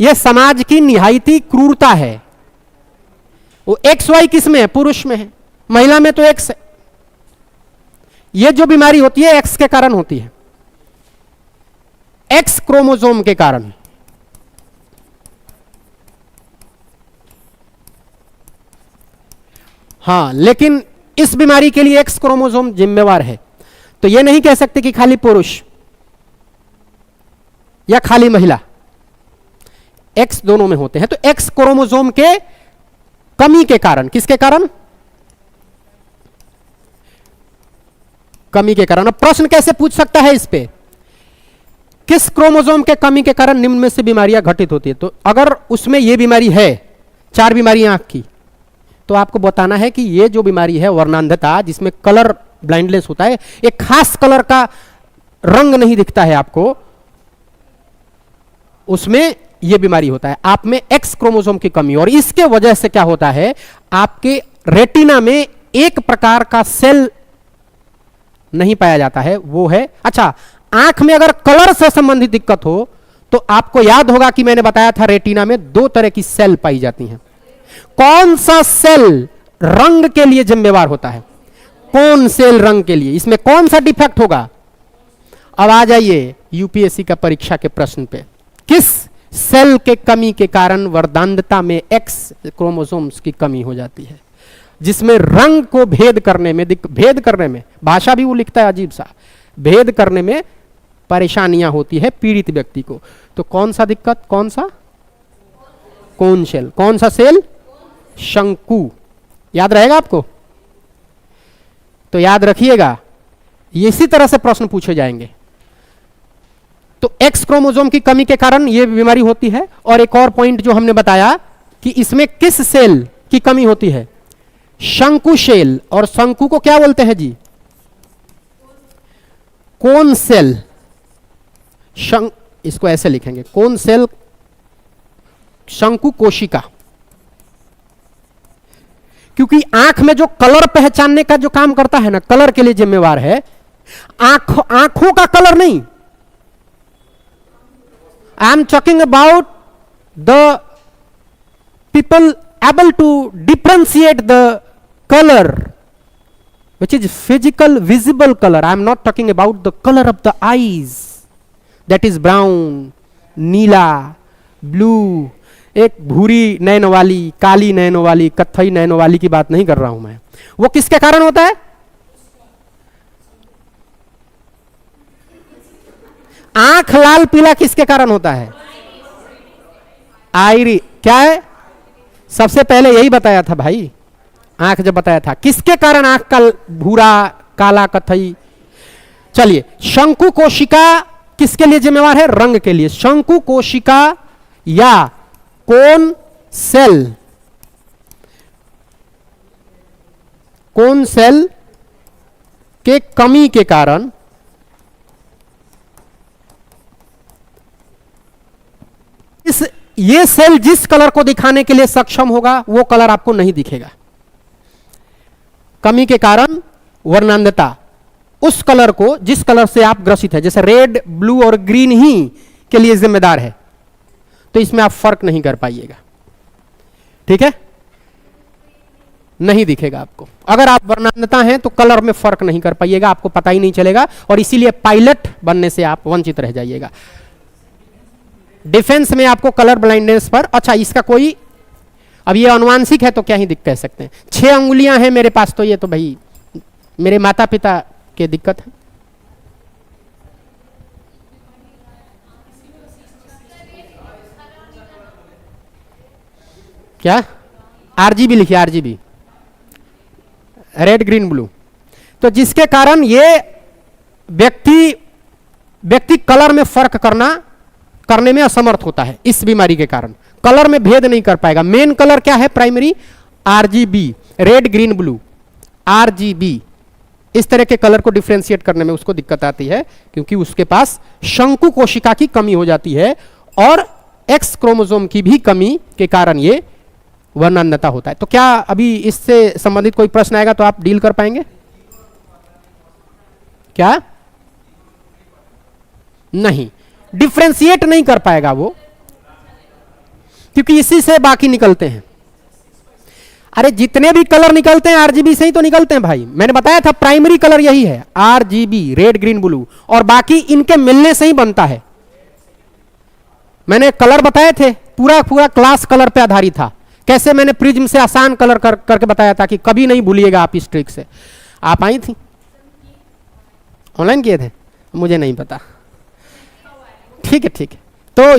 यह समाज की निहायती क्रूरता है। वो XY किस में है? पुरुष में है। महिला में तो X है। ये जो बीमारी होती है X के कारण होती है, X क्रोमोसोम के कारण। हाँ, लेकिन इस बीमारी के लिए एक्स क्रोमोसोम जिम्मेवार है। तो यह नहीं कह सकते कि खाली पुरुष या खाली महिला, एक्स दोनों में होते हैं। तो एक्स क्रोमोसोम के कमी के कारण, किसके कारण? कमी के कारण। अब प्रश्न कैसे पूछ सकता है इस पे, किस क्रोमोसोम के कमी के कारण निम्न में से बीमारियां घटित होती है? तो अगर उसमें यह बीमारी है, 4 बीमारी आंख की, तो आपको बताना है कि ये जो बीमारी है वर्णांधता, जिसमें कलर ब्लाइंडनेस होता है, एक खास कलर का रंग नहीं दिखता है आपको, उसमें यह बीमारी होता है। आप में एक्स क्रोमोसोम की कमी, और इसके वजह से क्या होता है, आपके रेटिना में एक प्रकार का सेल नहीं पाया जाता है, वो है, अच्छा, आंख में अगर कलर से संबंधित दिक्कत हो तो आपको याद होगा कि मैंने बताया था रेटिना में 2 तरह की सेल पाई जाती हैं। कौन सा सेल रंग के लिए जिम्मेवार होता है? कौन सेल रंग के लिए? इसमें कौन सा डिफेक्ट होगा? अब आ जाइए यूपीएससी का परीक्षा के प्रश्न पे, किस सेल के कमी के कारण वर्णांधता में एक्स क्रोमोसोम्स की कमी हो जाती है, जिसमें रंग को भेद करने में भाषा भी वो लिखता है अजीब सा, भेद करने में परेशानियां होती है पीड़ित व्यक्ति को। तो कौन सा दिक्कत, कौन सा? कौन सेल? कौन सा सेल? शंकु। याद रहेगा आपको? तो याद रखिएगा, इसी तरह से प्रश्न पूछे जाएंगे। तो एक्स क्रोमोसोम की कमी के कारण यह बीमारी होती है। और एक और पॉइंट जो हमने बताया कि इसमें किस सेल की कमी होती है? शंकु सेल। और शंकु को क्या बोलते हैं जी? कौन सेल। इसको ऐसे लिखेंगे, कौन सेल, शंकु कोशिका। क्योंकि आंख में जो कलर पहचानने का जो काम करता है ना, कलर के लिए जिम्मेवार है, आंखों का कलर नहीं। I am talking about the people able to differentiate the colour which is physical visible color. I am not talking about the color of the eyes, that is brown, Neela, blue, एक भूरी nano वाली, काली nano वाली, कत्थई nano वाली की बात नहीं कर रहा हूं मैं। वो किसके कारण होता है? आंख लाल पीला किसके कारण होता है? आयरी। क्या है? सबसे पहले यही बताया था भाई, आंख जब बताया था, किसके कारण आंख का भूरा, काला, कत्थई। चलिए, शंकु कोशिका किसके लिए जिम्मेवार है? रंग के लिए। शंकु कोशिका या कोन सेल, कोन सेल के कमी के कारण ये सेल जिस कलर को दिखाने के लिए सक्षम होगा वो कलर आपको नहीं दिखेगा। कमी के कारण वर्णांधता उस कलर को, जिस कलर से आप ग्रसित है, जैसे रेड, ब्लू और ग्रीन ही के लिए जिम्मेदार है, तो इसमें आप फर्क नहीं कर पाइएगा। ठीक है, नहीं दिखेगा आपको। अगर आप वर्णांधता हैं तो कलर में फर्क नहीं कर पाइएगा, आपको पता ही नहीं चलेगा, और इसीलिए पायलट बनने से आप वंचित रह जाइएगा। डिफेंस में आपको कलर ब्लाइंडनेस पर, अच्छा इसका कोई, अब ये अनुवांशिक है तो क्या ही कह सकते हैं। 6 अंगुलियां हैं मेरे पास, तो ये तो भाई मेरे माता पिता के दिक्कत है। क्या? आरजीबी लिखिए, आरजीबी, रेड ग्रीन ब्लू। तो जिसके कारण ये व्यक्ति कलर में फर्क करने में असमर्थ होता है। इस बीमारी के कारण कलर में भेद नहीं कर पाएगा। मेन कलर क्या है? Primary RGB, red green blue, RGB. इस तरह के कलर को डिफरेंशिएट करने में उसको दिक्कत आती है, क्योंकि उसके पास शंकु कोशिका की कमी हो जाती है, और एक्स क्रोमोसोम की भी कमी के कारण ये वर्णांधता होता है। तो क्या अभी इससे संबंधित कोई प्रश्न आएगा तो आप डील कर पाएंगे? क्या? नहीं, डिफरेंशिएट नहीं कर पाएगा वो, क्योंकि इसी से बाकी निकलते हैं। अरे जितने भी कलर निकलते हैं आरजीबी से ही तो निकलते हैं भाई। मैंने बताया था प्राइमरी कलर यही है, आरजीबी, रेड ग्रीन ब्लू, और बाकी इनके मिलने से ही बनता है। मैंने कलर बताए थे, पूरा क्लास कलर पे आधारित था, कैसे मैंने प्रिज्म से आसान कलर करके बताया था कि कभी नहीं भूलिएगा आप इस ट्रिक से। आप आई थी, ऑनलाइन किए थे, मुझे नहीं पता। ठीक है ठीक है, तो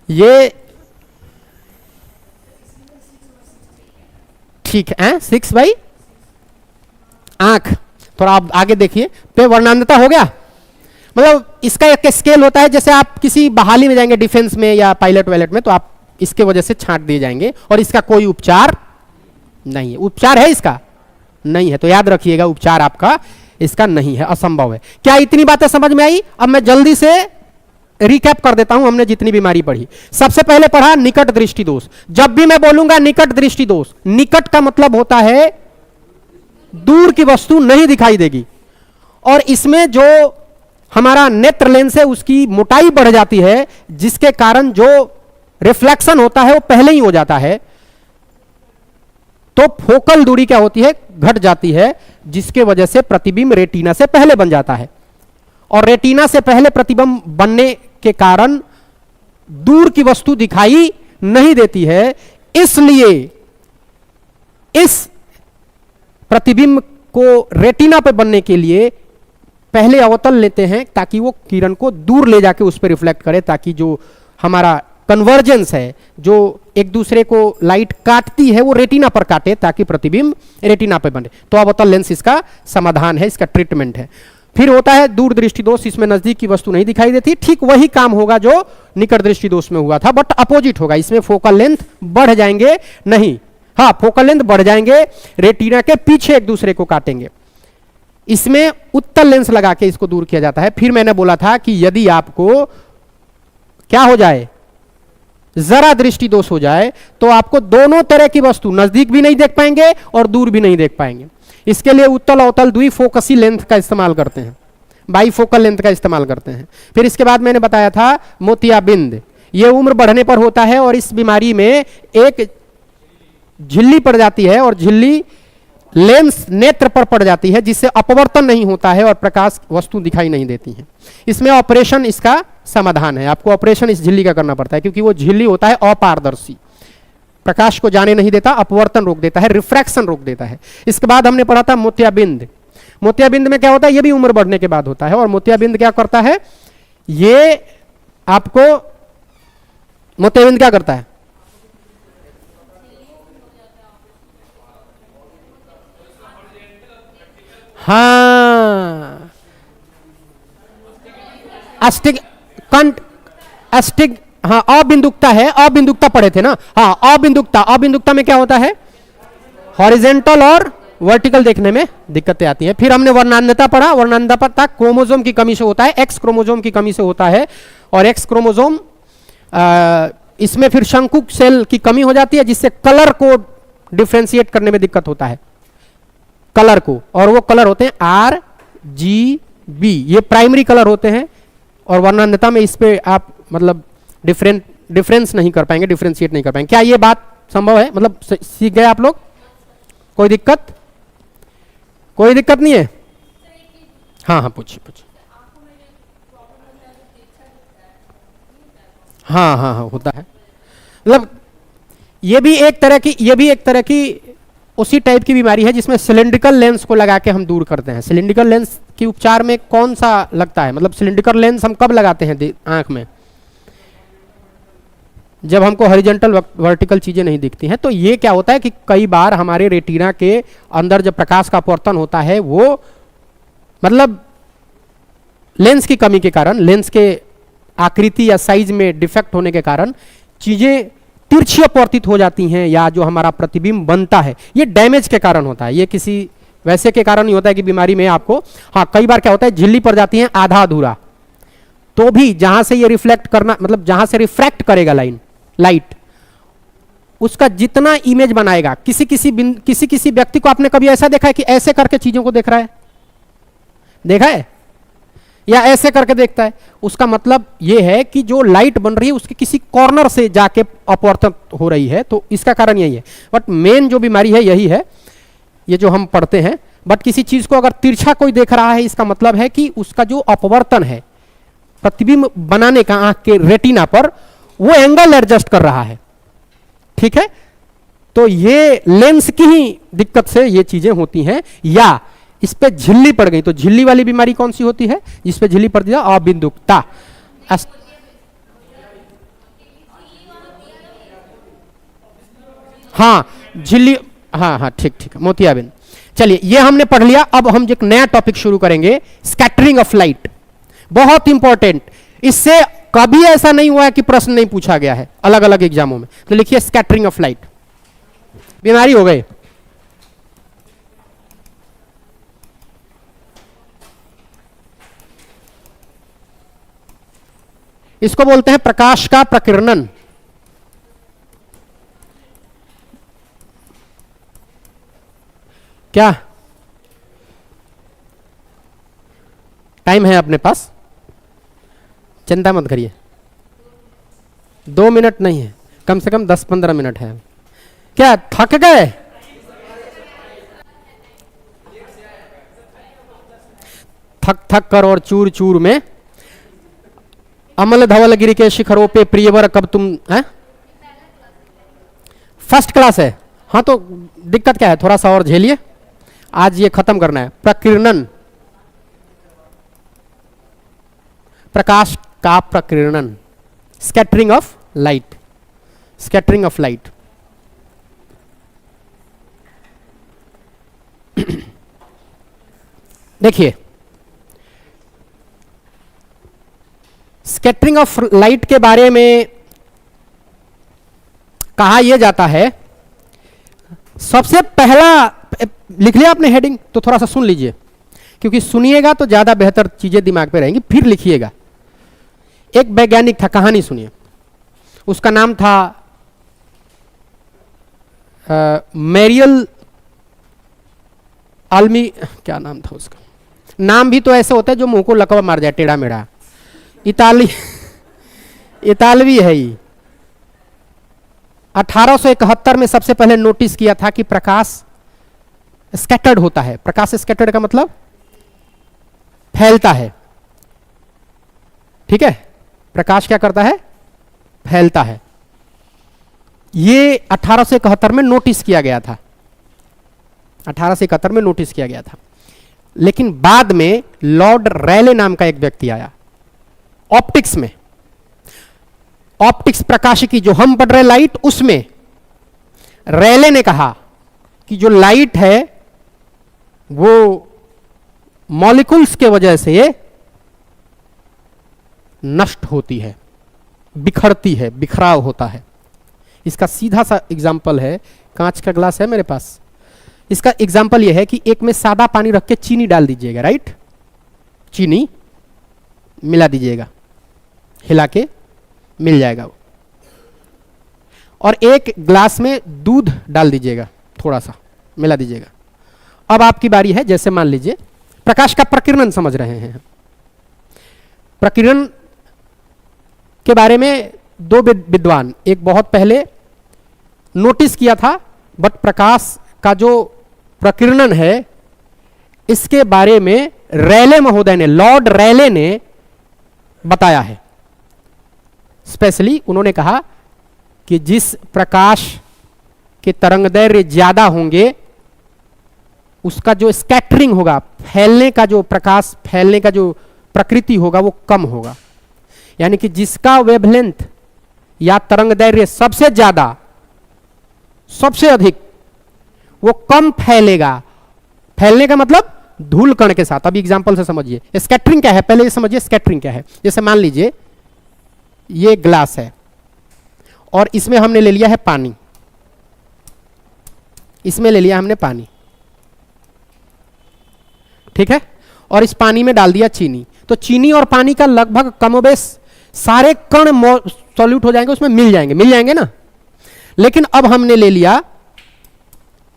ये ठीक है 6 बाई आंख। थोड़ा आप आगे देखिए, पे वर्णांधता हो गया। मतलब इसका एक स्केल होता है, जैसे आप किसी बहाली में जाएंगे डिफेंस में या पायलट वायलट में, तो आप इसके वजह से छांट दिए जाएंगे और इसका कोई उपचार नहीं है। उपचार है इसका? नहीं है। तो याद रखिएगा, उपचार आपका इसका नहीं है, असंभव है। क्या इतनी बातें समझ में आई? अब मैं जल्दी से रिकैप कर देता हूं हमने जितनी बीमारी पढ़ी। सबसे पहले पढ़ा निकट दृष्टि दोष। जब भी मैं बोलूंगा निकट दृष्टि दोष, निकट का मतलब होता है दूर की वस्तु नहीं दिखाई देगी, और इसमें जो हमारा नेत्र लेंस है उसकी मोटाई बढ़ जाती है, जिसके कारण जो रिफ्लेक्शन होता है वो पहले ही हो जाता है। तो फोकल दूरी क्या होती है? घट जाती है, जिसके वजह से प्रतिबिंब रेटिना से पहले बन जाता है, और रेटिना से पहले प्रतिबिंब बनने के कारण दूर की वस्तु दिखाई नहीं देती है। इसलिए इस प्रतिबिंब को रेटिना पे बनने के लिए पहले अवतल लेते हैं, ताकि वो किरण को दूर ले जाके उस पर रिफ्लेक्ट करे, ताकि जो हमारा कन्वर्जेंस है, जो एक दूसरे को लाइट काटती है, वो रेटिना पर काटे, ताकि प्रतिबिंब रेटिना पे बने। तो अवतल लेंस इसका समाधान है, इसका ट्रीटमेंट है। फिर होता है दूर दृष्टि दोष, इसमें नजदीक की वस्तु नहीं दिखाई देती। ठीक वही काम होगा जो निकट दृष्टि दोष में हुआ था, बट अपोजिट होगा। इसमें फोकल लेंथ बढ़ जाएंगे नहीं, हाँ फोकल लेंथ बढ़ जाएंगे, रेटिना के पीछे एक दूसरे को काटेंगे। इसमें उत्तल लेंस लगा के इसको दूर किया जाता है। फिर मैंने बोला था कि यदि आपको क्या हो जाए, जरा दृष्टि दोष हो जाए, तो आपको दोनों तरह की वस्तु नजदीक भी नहीं देख पाएंगे और दूर भी नहीं देख पाएंगे। इसके लिए उत्तल अवतल द्विफोकसी लेंथ का इस्तेमाल करते हैं, बाईफोकल लेंथ का इस्तेमाल करते हैं। फिर इसके बाद मैंने बताया था मोतियाबिंद, यह उम्र बढ़ने पर होता है, और इस बीमारी में एक झिल्ली पड़ जाती है, और झिल्ली लेंस नेत्र पर पड़ जाती है, जिससे अपवर्तन नहीं होता है और प्रकाश वस्तु दिखाई नहीं देती है। इसमें ऑपरेशन इसका समाधान है। आपको ऑपरेशन इस झिल्ली का करना पड़ता है, क्योंकि वो झिल्ली होता है अपारदर्शी, प्रकाश को जाने नहीं देता, अपवर्तन रोक देता है, रिफ्रैक्शन रोक देता है। इसके बाद हमने पढ़ा था मोतियाबिंद। मोतियाबिंद में क्या होता है? ये भी उम्र बढ़ने के बाद होता है, और मोतियाबिंद क्या करता है? ये आपको मोतियाबिंद क्या करता है? हाँ, अस्टिग कंट अस्टिग, हाँ अबिंदुकता है, अबिंदुकता पढ़े थे ना। हाँ अबिंदुकता, अबिंदुकता में क्या होता है? हॉरिजेंटल और वर्टिकल देखने में दिक्कतें आती हैं। फिर हमने वर्णांधता पढ़ा। वर्णांधता क्रोमोसोम की कमी से होता है, एक्स क्रोमोसोम की कमी से होता है, और एक्स क्रोमोसोम इसमें फिर शंकु सेल की कमी हो जाती है, जिससे कलर को डिफ्रेंशिएट करने में दिक्कत होता है, कलर को। और वो कलर होते हैं RGB, ये प्राइमरी कलर होते हैं, और वर्णांधता में इस पे आप मतलब डिफरेंस नहीं कर पाएंगे, डिफरेंशिएट नहीं कर पाएंगे। क्या ये बात संभव है? मतलब सीख गए आप लोग? कोई दिक्कत? कोई दिक्कत नहीं है? हाँ हाँ पूछिए पूछिए। हाँ हाँ हाँ होता है। मतलब ये भी एक तरह की उसी टाइप की बीमारी है, जिसमें सिलिंड्रिकल लेंस को लगा के हम दूर करते हैं। सिलिंड्रिकल लेंस के उपचार में कौन सा लगता है? मतलब सिलिंड्रिकल लेंस हम कब लगाते हैं आंख में? जब हमको हॉरिजॉन्टल वर्टिकल चीजें नहीं दिखती हैं। तो ये क्या होता है कि कई बार हमारे रेटिना के अंदर जब प्रकाश का अपवर्तन होता है, वो मतलब लेंस की कमी के कारण, लेंस के आकृति या साइज में डिफेक्ट होने के कारण चीजें तिरछी अपवर्तित हो जाती हैं, या जो हमारा प्रतिबिंब बनता है ये डैमेज के कारण होता है। ये किसी वैसे के कारण नहीं होता है कि बीमारी में आपको, हाँ कई बार क्या होता है झिल्ली पड़ जाती है आधा अधूरा, तो भी जहां से ये रिफ्लेक्ट करना, मतलब जहां से रिफ्रैक्ट करेगा लाइट, उसका जितना इमेज बनाएगा, किसी व्यक्ति को आपने कभी ऐसा देखा है कि ऐसे करके चीजों को देख रहा है? देखा है? या ऐसे करके देखता है? उसका मतलब यह है कि जो लाइट बन रही है उसके किसी कॉर्नर से जाके अपवर्तन हो रही है। तो इसका कारण यही है। बट मेन जो बीमारी है यही है, ये जो हम पढ़ते हैं। बट किसी चीज को अगर तिरछा कोई देख रहा है, इसका मतलब है कि उसका जो अपवर्तन है प्रतिबिंब बनाने का आंख के रेटिना पर, वो एंगल एडजस्ट कर रहा है। ठीक है, तो ये लेंस की ही दिक्कत से ये चीजें होती हैं, या इस पे झिल्ली पड़ गई। तो झिल्ली वाली बीमारी कौन सी होती है? जिस पे झिल्ली पड़ दिया, अबिंदुकता। हाँ झिल्ली, हाँ हाँ ठीक ठीक, मोतियाबिंद। चलिए ये हमने पढ़ लिया। अब हम एक नया टॉपिक शुरू करेंगे, स्कैटरिंग ऑफ लाइट। बहुत इंपॉर्टेंट, इससे कभी ऐसा नहीं हुआ है कि प्रश्न नहीं पूछा गया है अलग अलग एग्जामों में। तो लिखिए स्कैटरिंग ऑफ लाइट। बीमारी हो गए, इसको बोलते हैं प्रकाश का प्रकीर्णन। क्या टाइम है अपने पास? चिंता मत करिए, 2 मिनट नहीं है, कम से कम 10-15 मिनट है। क्या थक गए? थक थक कर और चूर चूर में, अमल धवल गिरी के शिखरों पे प्रियवर कब तुम है? फर्स्ट क्लास है। हाँ तो दिक्कत क्या है, थोड़ा सा और झेलिए, आज ये खत्म करना है। प्रकीर्णन, प्रकाश का प्रकीर्णन, scattering of light, scattering of light. देखिए स्कैटरिंग ऑफ लाइट के बारे में कहा यह जाता है, सबसे पहला, लिख लिया आपने हेडिंग? तो थोड़ा सा सुन लीजिए, क्योंकि सुनिएगा तो ज्यादा बेहतर चीजें दिमाग पे रहेंगी, फिर लिखिएगा। एक वैज्ञानिक था, कहानी सुनिए। उसका नाम था मैरियल आलमी, क्या नाम था उसका? नाम भी तो ऐसे होता है जो मुंह को लकवा मार जाए, टेढ़ा मेढ़ा। इतालवी है ये। 1871 में सबसे पहले नोटिस किया था कि प्रकाश स्कैटर्ड होता है। प्रकाश स्कैटर्ड का मतलब फैलता है, ठीक है? प्रकाश क्या करता है? फैलता है। ये 1871 में नोटिस किया गया था, 1871 में नोटिस किया गया था। लेकिन बाद में लॉर्ड रैले नाम का एक व्यक्ति आया, ऑप्टिक्स में, ऑप्टिक्स प्रकाशिकी जो हम पढ़ रहे लाइट, उसमें रैले ने कहा कि जो लाइट है वो मॉलिक्यूल्स के वजह से नष्ट होती है, बिखरती है, बिखराव होता है। इसका सीधा सा एग्जाम्पल है, कांच का ग्लास है मेरे पास, इसका एग्जाम्पल यह है कि एक में सादा पानी रख के चीनी डाल दीजिएगा, राइट? चीनी मिला दीजिएगा, हिला के मिल जाएगा वो। और एक ग्लास में दूध डाल दीजिएगा, थोड़ा सा मिला दीजिएगा। अब आपकी बारी है, जैसे मान लीजिए प्रकाश का प्रकीर्णन समझ रहे हैं। प्रकीर्णन के बारे में दो विद्वान, एक बहुत पहले नोटिस किया था, बट प्रकाश का जो प्रकीर्णन है इसके बारे में रैले महोदय ने, लॉर्ड रैले ने बताया है। स्पेशली उन्होंने कहा कि जिस प्रकाश के तरंगदैर्घ्य ज्यादा होंगे उसका जो स्कैटरिंग होगा, फैलने का जो प्रकाश फैलने का जो प्रकृति होगा वो कम होगा। यानी कि जिसका वेवलेंथ या तरंगदैर्घ्य सबसे ज्यादा, सबसे अधिक, वो कम फैलेगा। फैलने का मतलब धूल कण के साथ। अभी एग्जांपल से समझिए स्कैटरिंग क्या है, पहले ये समझिए स्कैटरिंग क्या है। जैसे मान लीजिए ये ग्लास है और इसमें हमने ले लिया है पानी, इसमें ले लिया हमने पानी, ठीक है? और इस पानी में डाल दिया चीनी। तो चीनी और पानी का लगभग कमोबेश सारे कण सॉल्यूट हो जाएंगे, उसमें मिल जाएंगे ना। लेकिन अब हमने ले लिया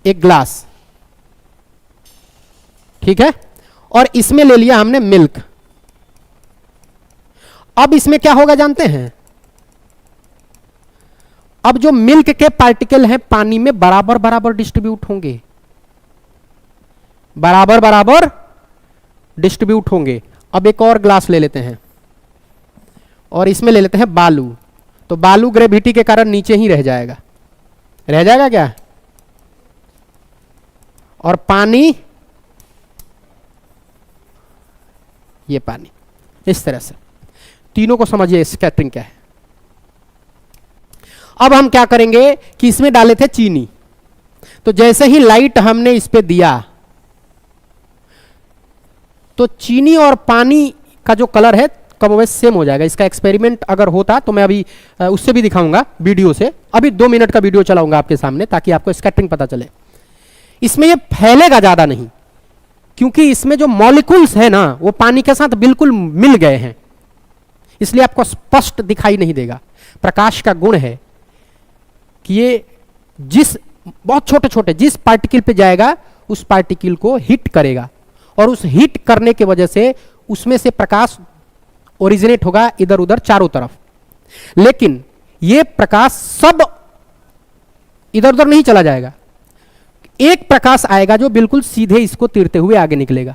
एक ग्लास, ठीक है, और इसमें ले लिया हमने मिल्क। अब इसमें क्या होगा जानते हैं? अब जो मिल्क के पार्टिकल हैं पानी में बराबर बराबर डिस्ट्रीब्यूट होंगे, बराबर बराबर डिस्ट्रीब्यूट होंगे। अब एक और ग्लास ले लेते हैं और इसमें ले लेते हैं बालू। तो बालू ग्रेविटी के कारण नीचे ही रह जाएगा, रह जाएगा क्या? और पानी, ये पानी, इस तरह से तीनों को समझिए स्कैटरिंग क्या है। अब हम क्या करेंगे कि इसमें डाले थे चीनी, तो जैसे ही लाइट हमने इस पे दिया तो चीनी और पानी का जो कलर है कम सेम हो जाएगा। इसका एक्सपेरिमेंट अगर होता तो मैं अभी उससे भी दिखाऊंगा वीडियो से। अभी 2 मिनट का वीडियो चलाऊंगा आपके सामने ताकि आपको स्कैटरिंग पता चले। इसमें ये फैलेगा ज्यादा नहीं, क्योंकि इसमें जो मॉलिक्यूल्स है ना वो पानी के साथ बिल्कुल मिल गए हैं, इसलिए आपको स्पष्ट दिखाई नहीं देगा। प्रकाश का गुण है कि ये जिस बहुत छोटे छोटे जिस पार्टिकल पे जाएगा उस पार्टिकल को हिट करेगा, और उस हिट करने की वजह से उसमें से प्रकाश ओरिजिनेट होगा इधर उधर चारों तरफ। लेकिन ये प्रकाश सब इधर उधर नहीं चला जाएगा, एक प्रकाश आएगा जो बिल्कुल सीधे इसको तीरते हुए आगे निकलेगा,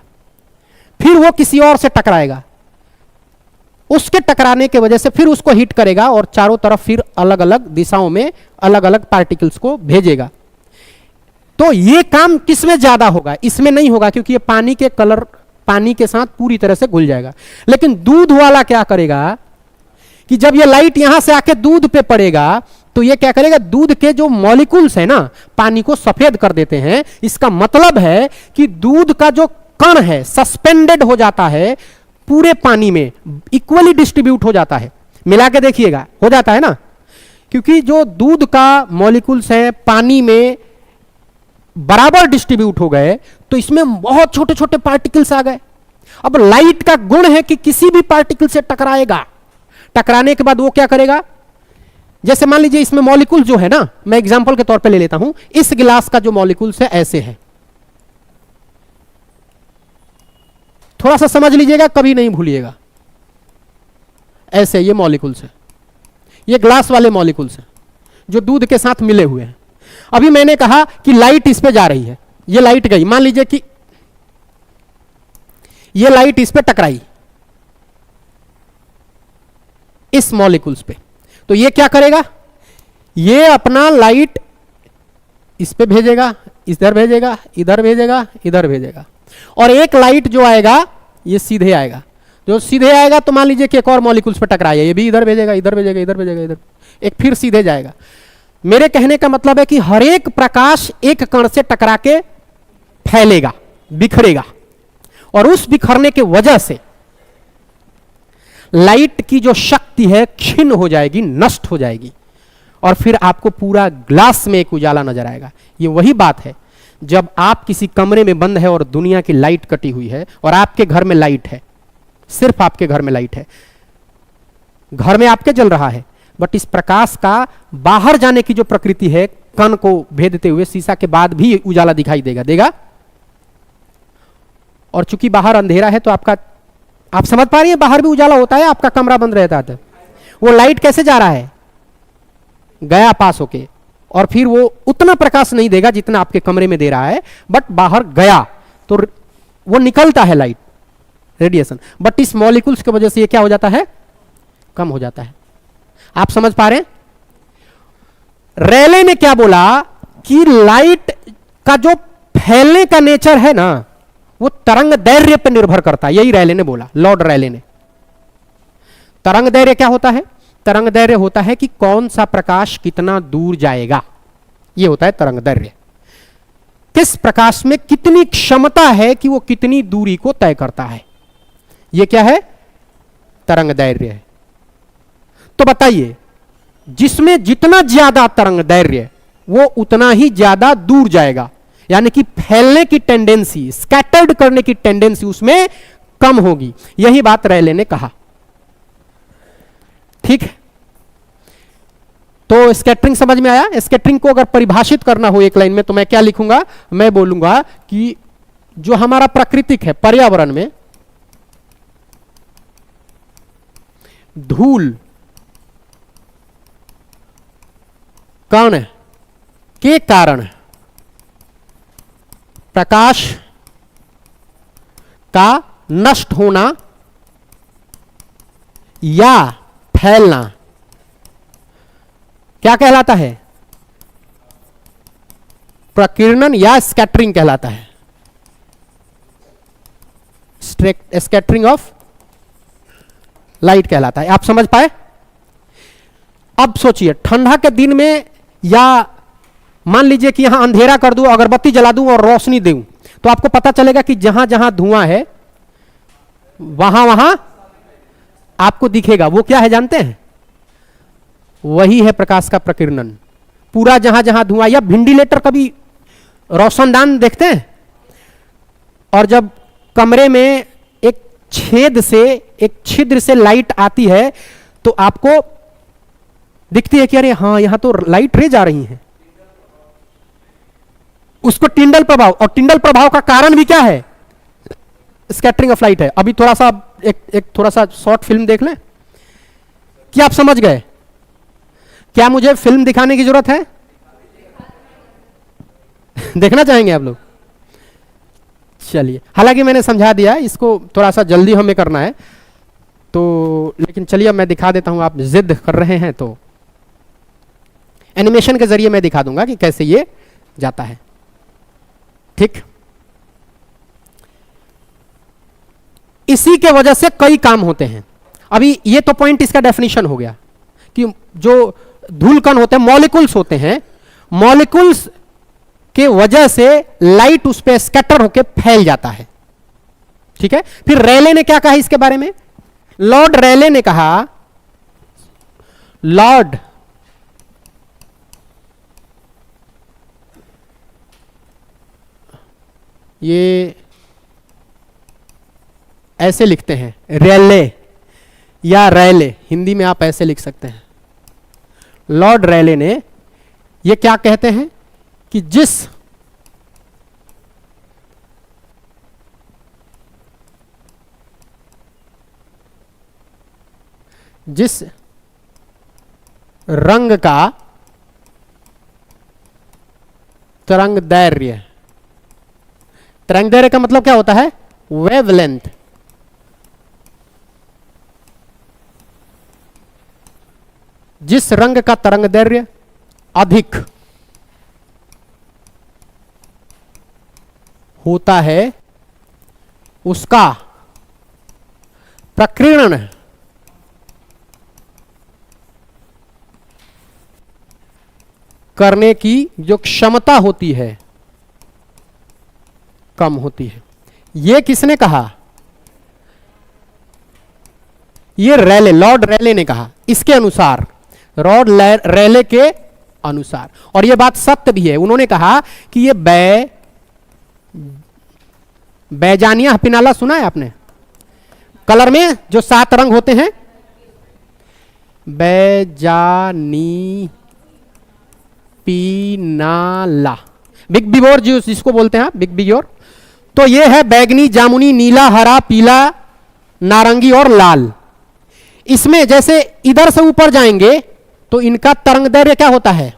फिर वो किसी और से टकराएगा, उसके टकराने की वजह से फिर उसको हिट करेगा और चारों तरफ फिर अलग अलग दिशाओं में अलग अलग पार्टिकल्स को भेजेगा। तो ये काम किसमें ज्यादा होगा? इसमें नहीं होगा, क्योंकि ये पानी के कलर पानी के साथ पूरी तरह से घुल जाएगा। लेकिन दूध वाला क्या करेगा कि जब ये लाइट यहां से आके दूध पे पड़ेगा तो ये क्या करेगा, दूध के जो मॉलिक्यूल्स है ना पानी को सफेद कर देते हैं। इसका मतलब है कि दूध का जो कण है सस्पेंडेड हो जाता है, पूरे पानी में इक्वली डिस्ट्रीब्यूट हो जाता है। मिला के देखिएगा, हो जाता है ना, क्योंकि जो दूध का मॉलिक्यूल्स है पानी में बराबर डिस्ट्रीब्यूट हो गए तो इसमें बहुत छोटे छोटे पार्टिकल्स आ गए। अब लाइट का गुण है कि किसी भी पार्टिकल से टकराएगा, टकराने के बाद वो क्या करेगा, जैसे मान लीजिए इसमें मॉलिक्यूल जो है ना, मैं एग्जांपल के तौर पे ले लेता हूं, इस गिलास का जो मॉलिक्यूल्स है ऐसे है, थोड़ा सा समझ लीजिएगा कभी नहीं भूलिएगा। ऐसे ये मॉलिक्यूल्स है, ये ग्लास वाले मॉलिक्यूल्स हैं जो दूध के साथ मिले हुए हैं। अभी मैंने कहा कि लाइट इस पे जा रही है, ये लाइट गई, मान लीजिए कि ये लाइट इस पे टकराई इस मॉलिक्यूल्स पे, तो ये क्या करेगा, ये अपना लाइट इस पे भेजेगा, इधर भेजेगा, इधर भेजेगा, इधर भेजेगा, और एक लाइट जो आएगा ये सीधे आएगा। जो सीधे आएगा तो मान लीजिए कि एक और मॉलिक्यूल्स पे टकराया, ये भी इधर भेजेगा, इधर भेजेगा, इधर भेजेगा, इधर एक फिर सीधे जाएगा। मेरे कहने का मतलब है कि हर एक प्रकाश एक कण से टकरा के फैलेगा, बिखरेगा, और उस बिखरने के वजह से लाइट की जो शक्ति है क्षीण हो जाएगी, नष्ट हो जाएगी, और फिर आपको पूरा ग्लास में एक उजाला नजर आएगा। ये वही बात है जब आप किसी कमरे में बंद है और दुनिया की लाइट कटी हुई है और आपके घर में लाइट है, सिर्फ आपके घर में लाइट है, घर में आपके जल रहा है, बट इस प्रकाश का बाहर जाने की जो प्रकृति है, कण को भेदते हुए शीशा के बाद भी उजाला दिखाई देगा। और चूंकि बाहर अंधेरा है तो आपका, आप समझ पा रही हैं, बाहर भी उजाला होता है, आपका कमरा बंद रहता है, वो लाइट कैसे जा रहा है, गया पास होके, और फिर वो उतना प्रकाश नहीं देगा जितना आपके कमरे में दे रहा है, बट बाहर गया तो वो निकलता है लाइट, रेडिएशन, बट इस मॉलिक्यूल्स की वजह से ये क्या हो जाता है, कम हो जाता है। आप समझ पा रहे हैं? रेले ने क्या बोला कि लाइट का जो फैलने का नेचर है ना वो तरंग दैर्घ्य पर निर्भर करता है, यही रेले ने बोला, लॉर्ड रेले ने। तरंग दैर्घ्य क्या होता है? तरंग दैर्घ्य होता है कि कौन सा प्रकाश कितना दूर जाएगा, यह होता है तरंग दैर्घ्य। किस प्रकाश में कितनी क्षमता है कि वो कितनी दूरी को तय करता है, यह क्या है, तरंग दैर्घ्य है। तो बताइए, जिसमें जितना ज्यादा तरंग दैर्घ्य वो उतना ही ज्यादा दूर जाएगा, यानी कि फैलने की टेंडेंसी, स्कैटर्ड करने की टेंडेंसी उसमें कम होगी। यही बात रेले ने कहा। ठीक है, तो स्कैटरिंग समझ में आया? स्कैटरिंग को अगर परिभाषित करना हो एक लाइन में तो मैं क्या लिखूंगा, मैं बोलूंगा कि जो हमारा प्राकृतिक है, पर्यावरण में धूल कण के कारण प्रकाश का नष्ट होना या फैलना क्या कहलाता है? प्रकीर्णन या स्कैटरिंग कहलाता है, स्कैटरिंग ऑफ लाइट कहलाता है। आप समझ पाए? अब सोचिए, ठंडा के दिन में या मान लीजिए कि यहां अंधेरा कर दूं, अगरबत्ती जला दूं और रोशनी दूं, तो आपको पता चलेगा कि जहां जहां धुआं है वहां वहां आपको दिखेगा। वो क्या है जानते हैं? वही है प्रकाश का प्रकीर्णन। पूरा जहां जहां धुआं, या वेंटिलेटर कभी रोशनदान देखते हैं, और जब कमरे में एक छेद से, एक छिद्र से लाइट आती है तो आपको दिखती है कि अरे हाँ यहां तो लाइट रे जा रही है, उसको टिंडल प्रभाव, और टिंडल प्रभाव का कारण भी क्या है? स्कैटरिंग ऑफ लाइट है। अभी थोड़ा सा एक थोड़ा सा शॉर्ट फिल्म देख लें। क्या आप समझ गए? क्या मुझे फिल्म दिखाने की जरूरत है? देखना चाहेंगे आप लोग? चलिए, हालांकि मैंने समझा दिया, इसको थोड़ा सा जल्दी हमें करना है तो, लेकिन चलिए अब मैं दिखा देता हूं। आप जिद कर रहे हैं तो एनिमेशन के जरिए मैं दिखा दूंगा कि कैसे ये जाता है। ठीक, इसी के वजह से कई काम होते हैं। अभी ये तो पॉइंट इसका डेफिनेशन हो गया कि जो धूलकण होते हैं, मॉलिक्यूल्स होते हैं, मॉलिक्यूल्स के वजह से लाइट उस पर स्कैटर होकर फैल जाता है। ठीक है, फिर रेले ने क्या कहा इसके बारे में? लॉर्ड रेले ने कहा, लॉर्ड ये ऐसे लिखते हैं, रेले या रैले, हिंदी में आप ऐसे लिख सकते हैं। लॉर्ड रेले ने ये क्या कहते हैं कि जिस रंग का तरंगदैर्घ्य, तरंगदैर्घ्य का मतलब क्या होता है? वेवलेंथ। जिस रंग का तरंगदैर्घ्य अधिक होता है उसका प्रकीर्णन करने की जो क्षमता होती है कम होती है। यह किसने कहा? यह रेले, लॉर्ड रेले ने कहा। इसके अनुसार, लॉर्ड रेले के अनुसार, और यह बात सत्य भी है, उन्होंने कहा कि यह बैजानिया हपिनाला सुना है आपने? कलर में जो 7 रंग होते हैं, बैजानी पीनाला, बिग बिगोर जिसको बोलते हैं, बिग बिगोर। तो ये है बैगनी, जामुनी, नीला, हरा, पीला, नारंगी और लाल। इसमें जैसे इधर से ऊपर जाएंगे तो इनका तरंगदैर्घ्य क्या होता है?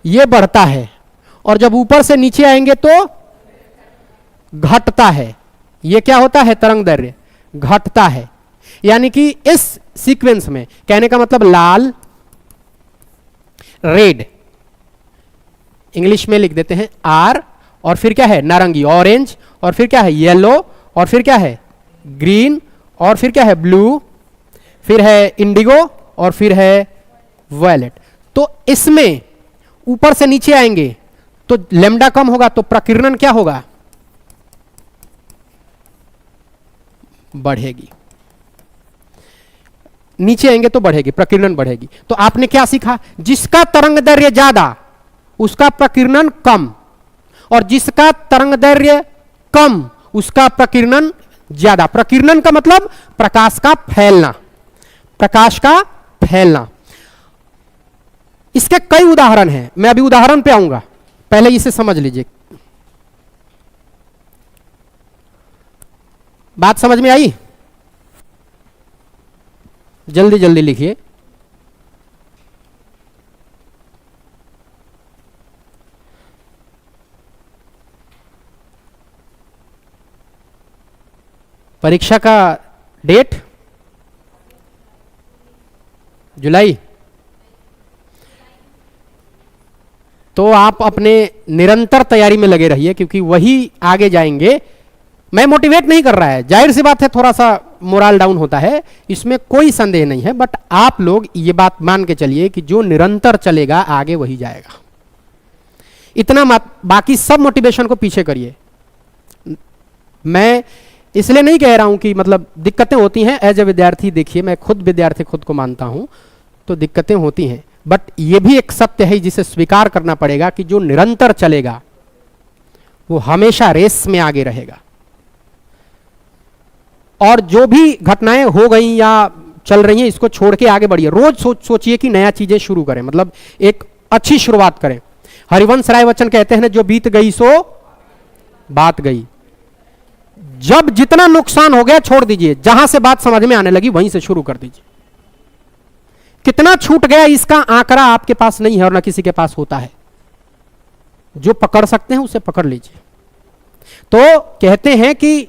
ये बढ़ता है, और जब ऊपर से नीचे आएंगे तो घटता है। ये क्या होता है? तरंगदैर्घ्य घटता है। यानी कि इस सीक्वेंस में, कहने का मतलब लाल, रेड, इंग्लिश में लिख देते हैं आर, और फिर क्या है? नारंगी, ऑरेंज, और फिर क्या है? येलो, और फिर क्या है? ग्रीन, और फिर क्या है? ब्लू, फिर है इंडिगो, और फिर है वायलेट। तो इसमें ऊपर से नीचे आएंगे तो लैम्डा कम होगा, तो प्रकीर्णन क्या होगा? बढ़ेगी। नीचे आएंगे तो बढ़ेगी, प्रकीर्णन बढ़ेगी। तो आपने क्या सीखा? जिसका तरंगदैर्घ्य ज्यादा उसका प्रकीर्णन कम, और जिसका तरंगदैर्घ्य कम उसका प्रकीर्णन ज्यादा। प्रकीर्णन का मतलब प्रकाश का फैलना, प्रकाश का फैलना। इसके कई उदाहरण हैं, मैं अभी उदाहरण पे आऊंगा, पहले इसे समझ लीजिए। बात समझ में आई? जल्दी जल्दी लिखिए। परीक्षा का डेट जुलाई, तो आप अपने निरंतर तैयारी में लगे रहिए, क्योंकि वही आगे जाएंगे। मैं मोटिवेट नहीं कर रहा है, जाहिर सी बात है थोड़ा सा मोरल डाउन होता है, इसमें कोई संदेह नहीं है, बट आप लोग ये बात मान के चलिए कि जो निरंतर चलेगा आगे वही जाएगा। इतना मत, बाकी सब मोटिवेशन को पीछे करिए। मैं इसलिए नहीं कह रहा हूं कि मतलब दिक्कतें होती हैं, एज ए विद्यार्थी देखिए, मैं खुद विद्यार्थी खुद को मानता हूं, तो दिक्कतें होती हैं, बट ये भी एक सत्य है जिसे स्वीकार करना पड़ेगा कि जो निरंतर चलेगा वो हमेशा रेस में आगे रहेगा। और जो भी घटनाएं हो गई या चल रही हैं इसको छोड़ के आगे बढ़िए। रोज सोचिए कि नया चीजें शुरू करें, मतलब एक अच्छी शुरुआत करें। हरिवंश राय बच्चन कहते हैं ना, जो बीत गई सो बात गई। जब जितना नुकसान हो गया छोड़ दीजिए, जहां से बात समझ में आने लगी वहीं से शुरू कर दीजिए। कितना छूट गया इसका आंकड़ा आपके पास नहीं है और ना किसी के पास होता है। जो पकड़ सकते हैं उसे पकड़ लीजिए। तो कहते हैं कि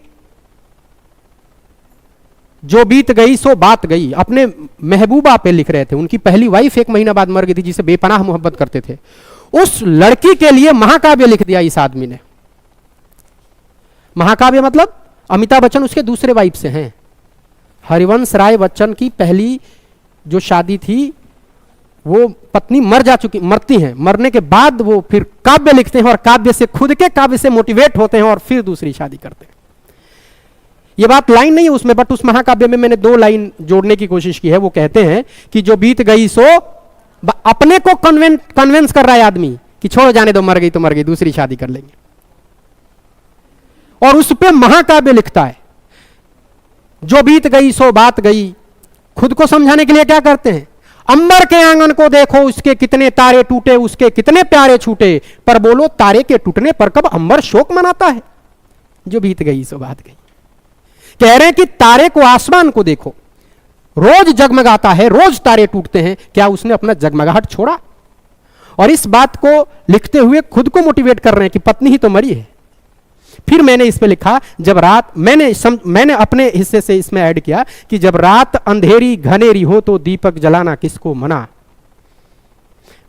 जो बीत गई सो बात गई। अपने महबूबा पे लिख रहे थे, उनकी पहली वाइफ 1 महीना बाद मर गई थी, जिसे बेपनाह मोहब्बत करते थे। उस लड़की के लिए महाकाव्य लिख दिया इस आदमी ने। महाकाव्य मतलब अमिताभ बच्चन उसके दूसरे वाइफ से हैं। हरिवंश राय बच्चन की पहली जो शादी थी वो पत्नी मरती हैं, मरने के बाद वो फिर काव्य लिखते हैं और काव्य से, खुद के काव्य से मोटिवेट होते हैं और फिर दूसरी शादी करते हैं। ये बात लाइन नहीं है उसमें, बट उस महाकाव्य में मैंने 2 लाइन जोड़ने की कोशिश की है। वो कहते हैं कि जो बीत गई सो, अपने को कन्विंस कर रहा है आदमी कि छोड़ो जाने दो, मर गई तो मर गई, दूसरी शादी कर लेंगे, और उस पे महाकाव्य लिखता है। जो बीत गई सो बात गई। खुद को समझाने के लिए क्या करते हैं, अंबर के आंगन को देखो, उसके कितने तारे टूटे, उसके कितने प्यारे छूटे, पर बोलो तारे के टूटने पर कब अंबर शोक मनाता है। जो बीत गई सो बात गई। कह रहे हैं कि तारे को, आसमान को देखो, रोज जगमगाता है, रोज तारे टूटते हैं, क्या उसने अपना जगमगाहट छोड़ा। और इस बात को लिखते हुए खुद को मोटिवेट कर रहे हैं कि पत्नी ही तो मरी है। फिर मैंने इस पे लिखा, जब रात, मैंने अपने हिस्से से इसमें ऐड किया कि जब रात अंधेरी घनेरी हो तो दीपक जलाना किसको मना।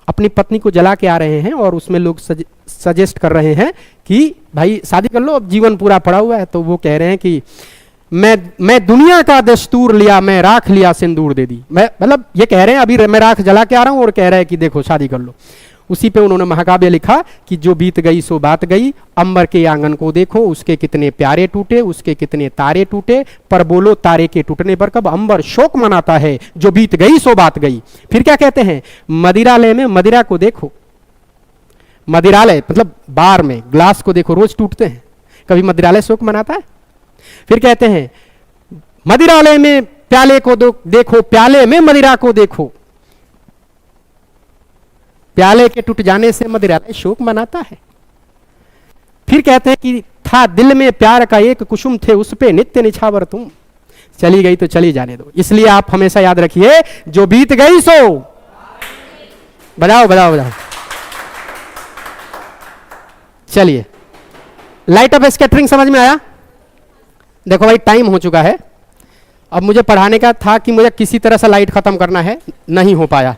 अपनी पत्नी को जला के आ रहे हैं और उसमें लोग सजेस्ट कर रहे हैं कि भाई शादी कर लो, अब जीवन पूरा पड़ा हुआ है। तो वो कह रहे हैं कि मैं दुनिया का दस्तूर लिया, मैं राख लिया सिंदूर दे दी। मैं मतलब ये कह रहे हैं अभी मैं राख जला के आ रहा हूं और कह रहे हैं कि देखो शादी कर लो। उसी पे उन्होंने महाकाव्य लिखा कि जो बीत गई सो बात गई। अंबर के आंगन को देखो, उसके कितने प्यारे टूटे, उसके कितने तारे टूटे, पर बोलो तारे के टूटने पर कब अंबर शोक मनाता है। जो बीत गई सो बात गई। फिर क्या कहते हैं, मदिरालय में मदिरा को देखो। मदिरालय मतलब बार में ग्लास को देखो, रोज टूटते हैं, कभी मदिरालय शोक मनाता है। फिर कहते हैं मदिरालय में प्याले को देखो, प्याले में मदिरा को देखो, प्याले के टूट जाने से मदिरालय शोक मनाता है। फिर कहते हैं कि था दिल में प्यार का एक कुसुम थे, उस पे नित्य निछावर तुम, चली गई तो चली जाने दो। इसलिए आप हमेशा याद रखिए, जो बीत गई सो बजाओ बजाओ बजाओ। चलिए, लाइट ऑफ स्कैटरिंग समझ में आया। देखो भाई टाइम हो चुका है, अब मुझे पढ़ाने का था कि मुझे किसी तरह से लाइट खत्म करना है, नहीं हो पाया।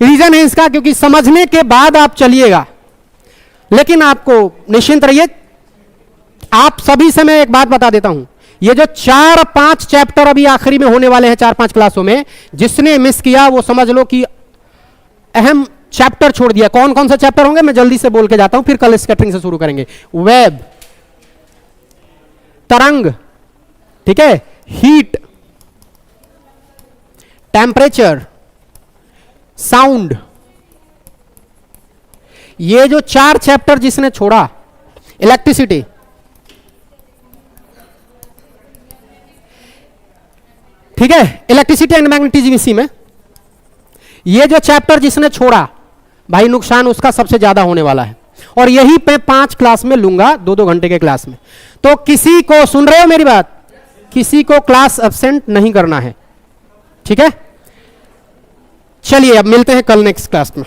रीजन है इसका क्योंकि समझने के बाद आप चलिएगा, लेकिन आपको निश्चिंत रहिए। आप सभी से मैं एक बात बता देता हूं, ये जो 4-5 चैप्टर अभी आखिरी में होने वाले हैं 4-5 क्लासों में, जिसने मिस किया वो समझ लो कि अहम चैप्टर छोड़ दिया। कौन कौन से चैप्टर होंगे मैं जल्दी से बोल के जाता हूं, फिर कल स्कैटरिंग से शुरू करेंगे। वेब, तरंग, ठीक है, हीट, टेम्परेचर, साउंड, ये जो 4 चैप्टर जिसने छोड़ा, इलेक्ट्रिसिटी, ठीक है, इलेक्ट्रिसिटी एंड मैग्नेटिज्म इसी में, ये जो चैप्टर जिसने छोड़ा भाई नुकसान उसका सबसे ज्यादा होने वाला है। और यही मैं 5 क्लास में लूंगा, 2-2 घंटे के क्लास में। तो किसी को, सुन रहे हो मेरी बात, किसी को क्लास एब्सेंट नहीं करना है, ठीक है। चलिए अब मिलते हैं कल नेक्स्ट क्लास में।